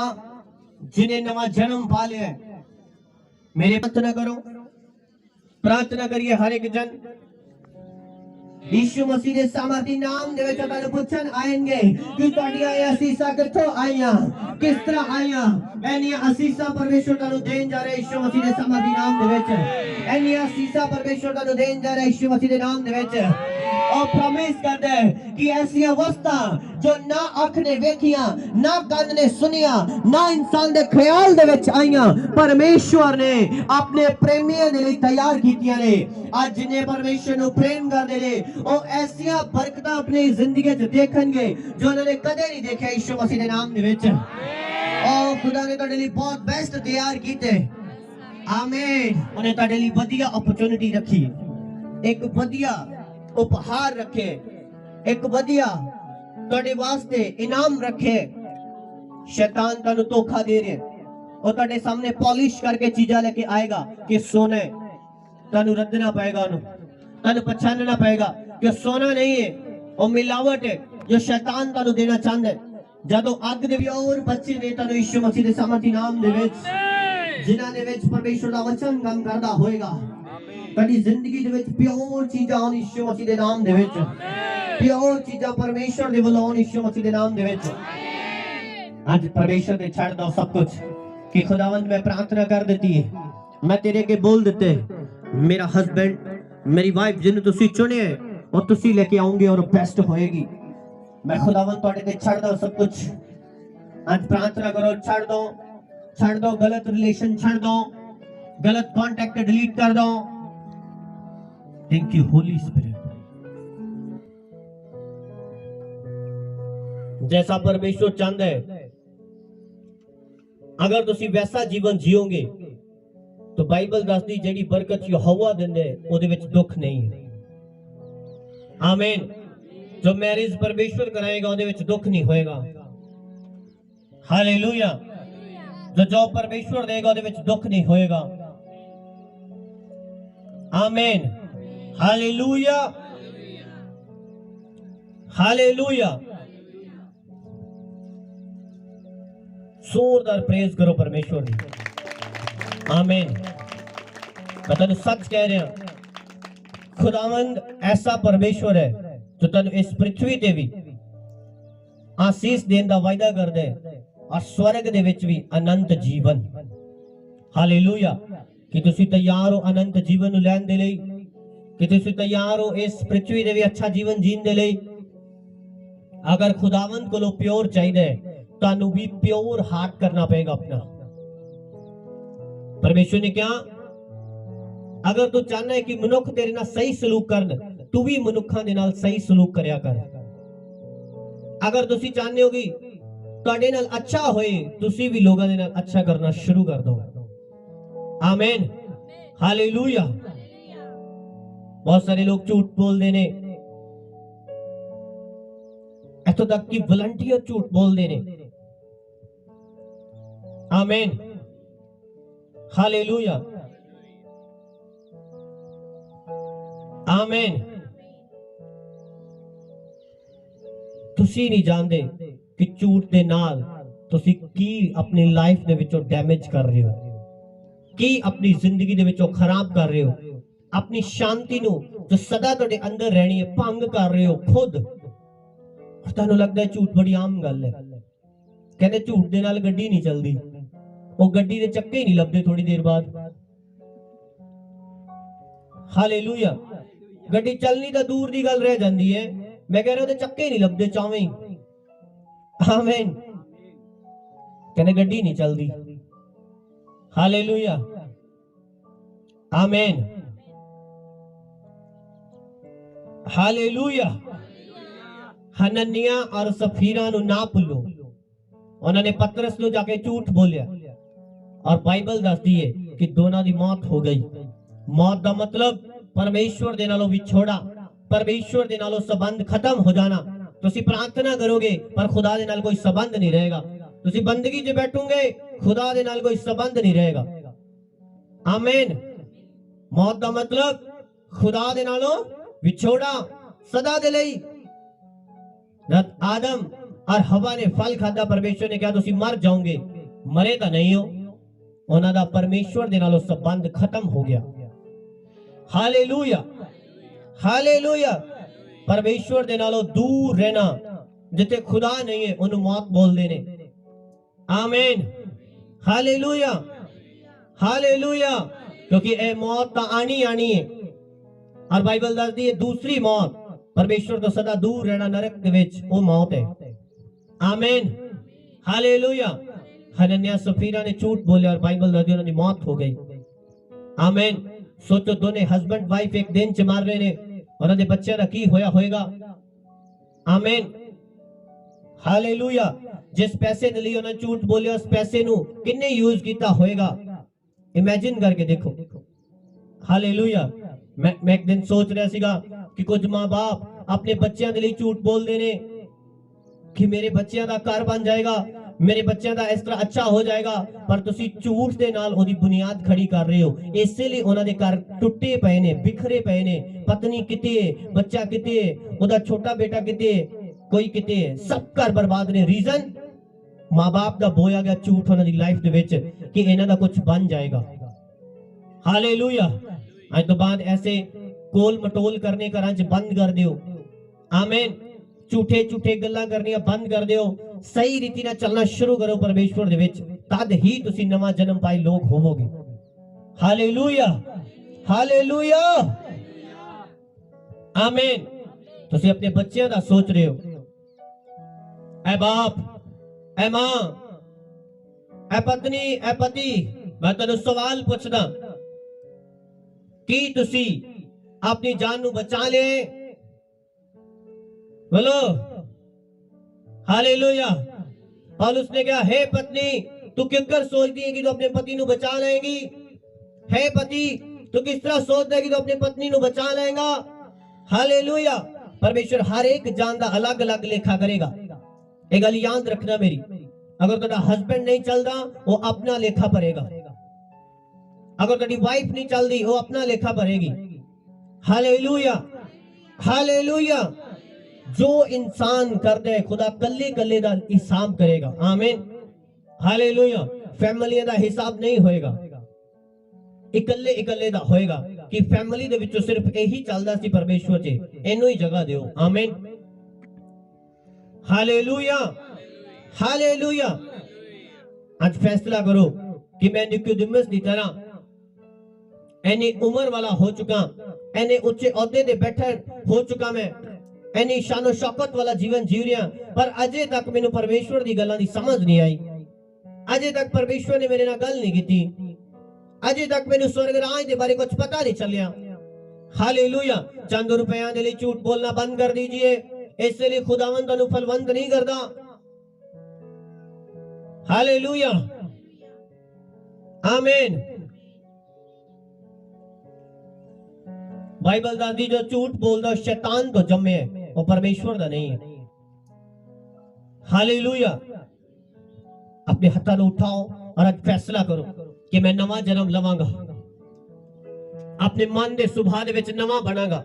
जिन्हें नवा जन्म पा लिया है। मेरे प्रार्थना करो, प्रार्थना करिए हर एक जन। यीशु मसीह दे सामर्थी नाम दे विच तुहानू पुछन आएंगे कि तुहाडियां असीसां कित्थों आईयां, किस तरह आईयां। एनियां असीसां परमेश्वर तुहानू देन जा रहा है यीशु मसीह दे सामर्थी नाम दे विच। एनियां असीसां परमेश्वर तुहानू देन जा रहा है यीशु मसीह दे नाम दे विच। और प्रॉमिस करदा है कि ऐसी अवस्था जो ना अख ने वेखियां, ना कान ने सुनिया, ना इंसान दे ख्याल दे विच आईयां, परमेश्वर ने अपने प्रेमियों दे लई तैयार कीतियां ने। आज जिन्हें परमेश्वर नु प्रेम करदे ने ओ ऐसियां बरकतां अपनी जिंदगी च देखणगे जो उन्होंने कदे नहीं देखा यीशु मसीह दे नाम दे विच। ओ खुदा ने तुहाडे लई बहुत बेस्ट तैयार कीते। आमीन। उन्हें तुहाडे लई वधिया अपॉर्चुनिटी रखी, एक वधिया उपहार रखे, एक वधिया तुहाडे वास्ते इनाम रखे। शैतान तुहानू धोखा दे रहा है, और तुहाडे सामने पॉलिश करके चीजा लेके आएगा कि सोना है, तुहानू रद्दना पड़ेगा, तुहानू पहचानना पड़ेगा कि सोना नहीं है, वो मिलावट है जो शैतान तुहानू देना चाहता है। ਜਦੋਂ ਅੱਗ ਦੇ ਵੀ ਹੋਰ ਬੱਚੇ ਨੇ ਤੁਹਾਨੂੰ ਯਿਸੂ ਮਸੀਹ ਦੇ ਸਮਰਥੀ ਨਾਮ ਦੇ ਵਿੱਚ ਜਿਨ੍ਹਾਂ ਦੇ ਵਿੱਚ ਪਰਮੇਸ਼ਰ ਦਾ ਵਚਨ ਕੰਮ ਕਰਦਾ ਹੋਏਗਾ ਤੁਹਾਡੀ ਜ਼ਿੰਦਗੀ ਦੇ ਵਿੱਚ ਪਿਓਰ ਚੀਜ਼ਾਂ ਆਉਣ ਯਿਸੂ ਮਸੀਹ ਦੇ ਨਾਮ ਦੇ ਵਿੱਚ ਪਿਓਰ ਚੀਜ਼ਾਂ ਪਰਮੇਸ਼ਰ ਦੇ ਵੱਲੋਂ ਆਉਣ ਯਿਸੂ ਮਸੀਹ ਦੇ ਨਾਮ ਦੇ ਵਿੱਚ ਅੱਜ ਪਰਮੇਸ਼ਰ ਦੇ ਛੱਡ ਦੋ ਸਭ ਕੁਝ ਕਿ ਖੁਦਾਵੰਦ ਮੈਂ ਪ੍ਰਾਰਥਨਾ ਕਰ ਦਿੱਤੀ ਹੈ मैं तेरे के बोल देते मेरा हस्बैंड मेरी वाइफ जिन्हें तुसी चुने और तुसी लेके आओगे और बेस्ट होएगी मैं खुदावन तोड़े ते छड़ दो सब कुछ आज प्रार्थना करो छड़ दो गलत रिलेशन छड़ दो गलत कांटेक्ट डिलीट कर दो थैंक यू होली स्पिरिट जैसा परमेश्वर चाहता है अगर तुसी वैसा जीवन जियोगे तो बाइबल दसदी जेडी बरकत यहोवा दिंदे ओदे विच दुख नहीं है आमीन जो मैरिज परमेश्वर कराएगा ओदे विच दुख नहीं होएगा हालेलुया जो जॉब परमेश्वर देगा ओदे विच दुख नहीं होएगा आमीन हालेलुया हालेलुया जोरदार प्रेज करो परमेश्वर दी आमीन मैं तेन सच कह रहा खुदावंद ऐसा परमेश्वर है जो तेन इस पृथ्वी ते भी आशीष देने का वायदा करता है और स्वर्ग दे विच भी अनंत जीवन हालेलुया कि तुसी तैयार हो अनंत जीवन नूं लैण दे लई कि तुसी तैयार हो इस पृथ्वी दे भी अच्छा जीवन जीण दे लई अगर खुदावंद कोलों प्योर चाहिए तुहानूं भी प्योर हार्ट करना पएगा अपना परमेश्वर ने क्या अगर तू चाहना है कि मनुख तेरे नाल सही सलूक करन तू भी मनुखां दे नाल सही सलूक करया कर अगर तुसी चाहते हो कि तुहाडे नाल अच्छा होए तुसी भी लोगां दे नाल अच्छा करना शुरू कर दो आमीन हालेलुया बहुत सारे लोग झूठ बोलते ने इत्थों तक कि वलंटियर झूठ बोलते ने आमीन हालेलुया आमीन तुसी नहीं जानते कि झूठ दे नाल तुसी की अपनी लाइफ दे विचों डैमेज कर रहे हो की अपनी जिंदगी दे विचों खराब कर रहे हो अपनी शांति नू जो सदा तुहाडे अंदर रहनी है भंग कर रहे हो खुद तुहानूं लगदा है झूठ बड़ी आम गल है कहते झूठ दे नाल गड्डी नहीं चलदी वो गड्डी दे चक्के ही नहीं लभदे थोड़ी देर बाद हालेलुया गड्डी चलनी तो दूर दी गल रह जाती है मैं कह रहा हूं चक्के नहीं लभदे चावें आमीन कहने गड्डी नहीं चलदी हालेलुया आमीन हालेलुया हनन्याह और सफीरा नु ना भुल्लो उन्होंने पतरस नु जाके झूठ बोलिया और बाइबल दसदी है कि दोनों की मौत हो गई मौत का मतलब परमेश्वर दे नालों विछोड़ा परमेश्वर दे नालों संबंध खत्म हो जाना तुसी प्रार्थना करोगे पर खुदा दे नाल कोई संबंध नहीं रहेगा तुसी बंदगी च बैठोगे खुदा दे नाल कोई संबंध नहीं रहेगा आमीन मौत का मतलब खुदा दे नालों विछोड़ा सदा दे लई जब आदम और हवा ने फल खादा परमेश्वर ने कहा तुसी मर जाओगे मरे तो नहीं हो उन्हां दा परमेश्वर दे नालों संबंध खत्म हो गया हालेलुया हालेलुया परमेश्वर दे नालों दूर रहना जिथे खुदा नहीं है उन्हें मौत बोलदे ने आमीन हालेलुया हालेलुया क्योंकि ए मौत तो आनी आनी है और बाइबल दसदी है दूसरी मौत परमेश्वर तो सदा दूर रहना नरक दे विच वो मौत है आमीन हालेलुया हनन्याह सफीरा ने झूठ बोले और बाइबल दसदी उन्हां दी मौत हो गई आमीन सोचो दोने हस्बैंड वाइफ एक दिन च मार रहे ने उन्हां दे बच्चे दा की होया होएगा आमीन हालेलुया जिस पैसे दे लिए उन्होंने झूठ बोले उस पैसे नु किन्ने यूज किया होएगा इमेजिन करके देखो हालेलुया मैं एक दिन सोच रहा सीगा कि कुछ मां बाप अपने बच्चों के लिए झूठ बोलते ने कि मेरे बच्चों का घर बन जाएगा मेरे बच्चों का इस तरह अच्छा हो जाएगा पर तुसी झूठ दे नाल ओदी बुनियाद खड़ी कर रहे हो इसलिए उन्होंने घर टुटे पे ने बिखरे पे ने पत्नी किते बच्चा किते ओदा छोटा बेटा किते कोई किते है, सब घर बर्बाद ने। रीजन माँ बाप का बोया गया झूठ उन्हां दी लाइफ दे विच कि इन्हां दा कुछ बन जाएगा। हालेलुया। आज तो बाद ऐसे कोल मटोल करने घरां च बंद कर दियो। आमीन। झूठे झूठे गल्लां करनियां बंद कर दियो। सही रीति नाल चलना शुरू करो परमेश्वर दे विच, तद ही तुसी नवा जन्म पाए लोग होवोगे। हालेलुया, हालेलुया, आमीन। तुसी अपने बच्चों दा सोच रहे हो, ऐ बाप, ऐ मां, ऐ पत्नी, ऐ पति, मैं तेनू सवाल पूछदा, की तुसी अपनी जान नू बचा ले? बोलो हालेलुया। पौलुस ने कहा, हे पत्नी, तू क्यों कर सोचती है कि तू अपने पति नू बचा लेगी? हे पति, तू किस तरह सोचता है कि तू अपनी पत्नी नू बचा लेगा? हालेलुया। परमेश्वर हर एक जान दा अलग अलग लेखा करेगा। एक गल याद रखना मेरी, अगर तेरा हस्बैंड नहीं चलता वो अपना लेखा भरेगा, अगर तेरी वाइफ नहीं चलती वो अपना लेखा भरेगी। Hallelujah, hallelujah. जो इंसान कर दे खुदा कल्ले कल्ले दा हिसाब करेगा। आमीन, हालेलुया। फैमिली दा हिसाब नहीं होएगा, इकल्ले इकल्ले दा होएगा कि फैमिली दे विचों सिर्फ यही चलदा सी परमेश्वर जी इनू ही जगह दियो। आमीन, हालेलुया, हालेलुया। आज फैसला करो कि मैं निकोदेमुस की तरह एनी उम्र वाला हो चुका, एने उच्चे ओहदे ते बैठा हो चुका, मैं एनी शानो शौकत वाला जीवन जी रहा, पर अजे तक मैनू परमेश्वर दी गल्लां दी समझ नहीं आई, अजे तक परमेश्वर ने मेरे नाल गल नहीं कीती, अजे तक मैनू स्वर्ग राज दे बारे कुछ पता नहीं चलिया। हालेलुया। चंद रुपया दे लिए झूठ बोलना बंद कर दीजिए, इसलिए खुदावंद तुहानू फलवंत नहीं करता। हालेलुया, आमीन। बाइबल दादी जो झूठ बोलदा शैतान तो जम्मे है, वो परमेश्वर दा नहीं है। हालेलुया। अपने हाथों को उठाओ और आज फैसला करो कि मैं नवा जन्म लवांगा, अपने मन दे सुभाव दे विच नवा बनांगा,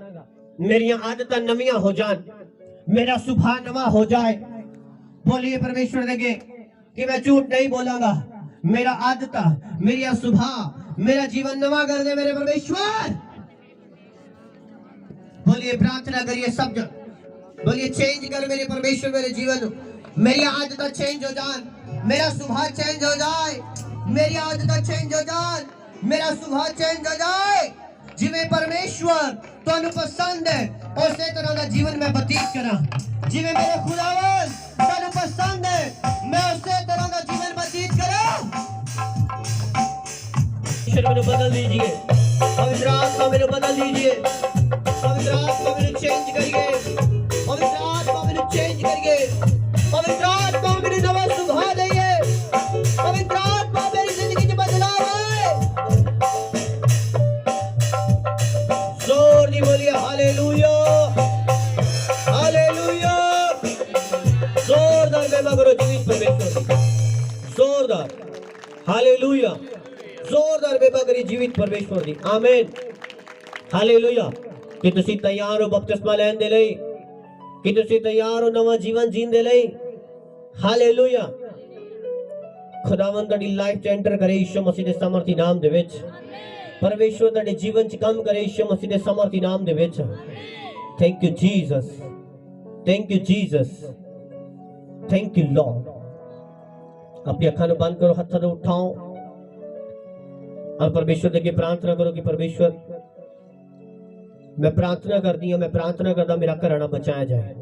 मेरी आदतां नवीं हो जान, मेरा सुभाव नवा हो जाए। बोलिए परमेश्वर देगे कि मैं झूठ नहीं बोलांगा, मेरा आदत, मेरा सुभाव, मेरा जीवन नवा कर दे मेरे परमेश्वर। बोलिए, प्रार्थना करिए सब जन, बोलिए चेंज कर मेरे परमेश्वर मेरे जीवन, मेरी आदत चेंज हो जाए, मेरा स्वभाव चेंज हो जाए, मेरी आदत चेंज हो जाए, मेरा स्वभाव चेंज हो जाए। जिवें परमेश्वर तुहानू पसंद है उसे तरह का जीवन मैं व्यतीत करा, जिवें मेरे खुदावन तुहानू पसंद है मैं उसे तरह का जीवन व्यतीत करा। ईश्वर मेनू बदल दीजिए, पवित्र आत्मा मेनू बदल दीजिए, पवित्र आत्मा मेनू चेंज करिए, पवित्र आत्मा मेनू चेंज करिए, पवित्र आत्मा मेनू नवा सुभाव दीजिए, पवित्र आत्मा मेरी जिंदगी में बदलाव आए। जोर दी बोलिए हालेलुया, हालेलुया। जोरदार महिमा करो जीवित परमेश्वर की, जोरदार हालेलुया, जोरदार महिमा करी जीवित परमेश्वर की। आमीन, हालेलुया। कि तुसी तैयार हो बपतिस्मा लैण दे लई, कि तुसी तैयार हो नवा जीवन जीण दे लई। हालेलुया। खुदावंद तुहाडी लाइफ च एंटर करे यीशु मसीह दे सामर्थी नाम दे विच, परमेश्वर तुहाडे जीवन च काम करे यीशु मसीह दे सामर्थी नाम दे विच। Thank you Jesus, thank you Jesus, thank you Lord. अपनी अखां बंद करो, हाथ उठाओ और परमेश्वर के प्रार्थना करो कि परमेश्वर मैं प्रार्थना करती हूं, मैं प्रार्थना करता मेरा घराना बचाया जाए,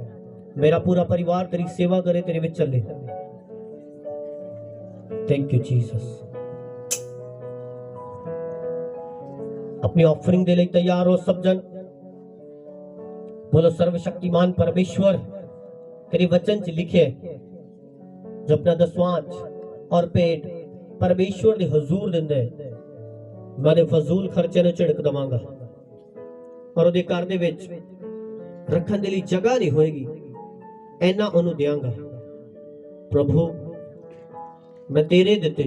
मेरा पूरा परिवार तेरी सेवा करे, तेरे विच चले। Thank you Jesus. अपनी ऑफरिंग दे लिए तैयार हो सब जन, बोलो सर्वशक्तिमान परमेश्वर तेरे वचन च लिखे जो अपना दसवांच और पेट परमेश्वर दे हुजूर दिंदे, मैं फजूल खर्चे नूं झिड़क दवांगा और उहदे घर दे विच रखण दे लई जगह नहीं होएगी, ऐना ओनू देंगा। प्रभु मैं तेरे दिते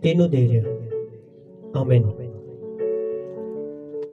तेनू दे रहा। आमीन।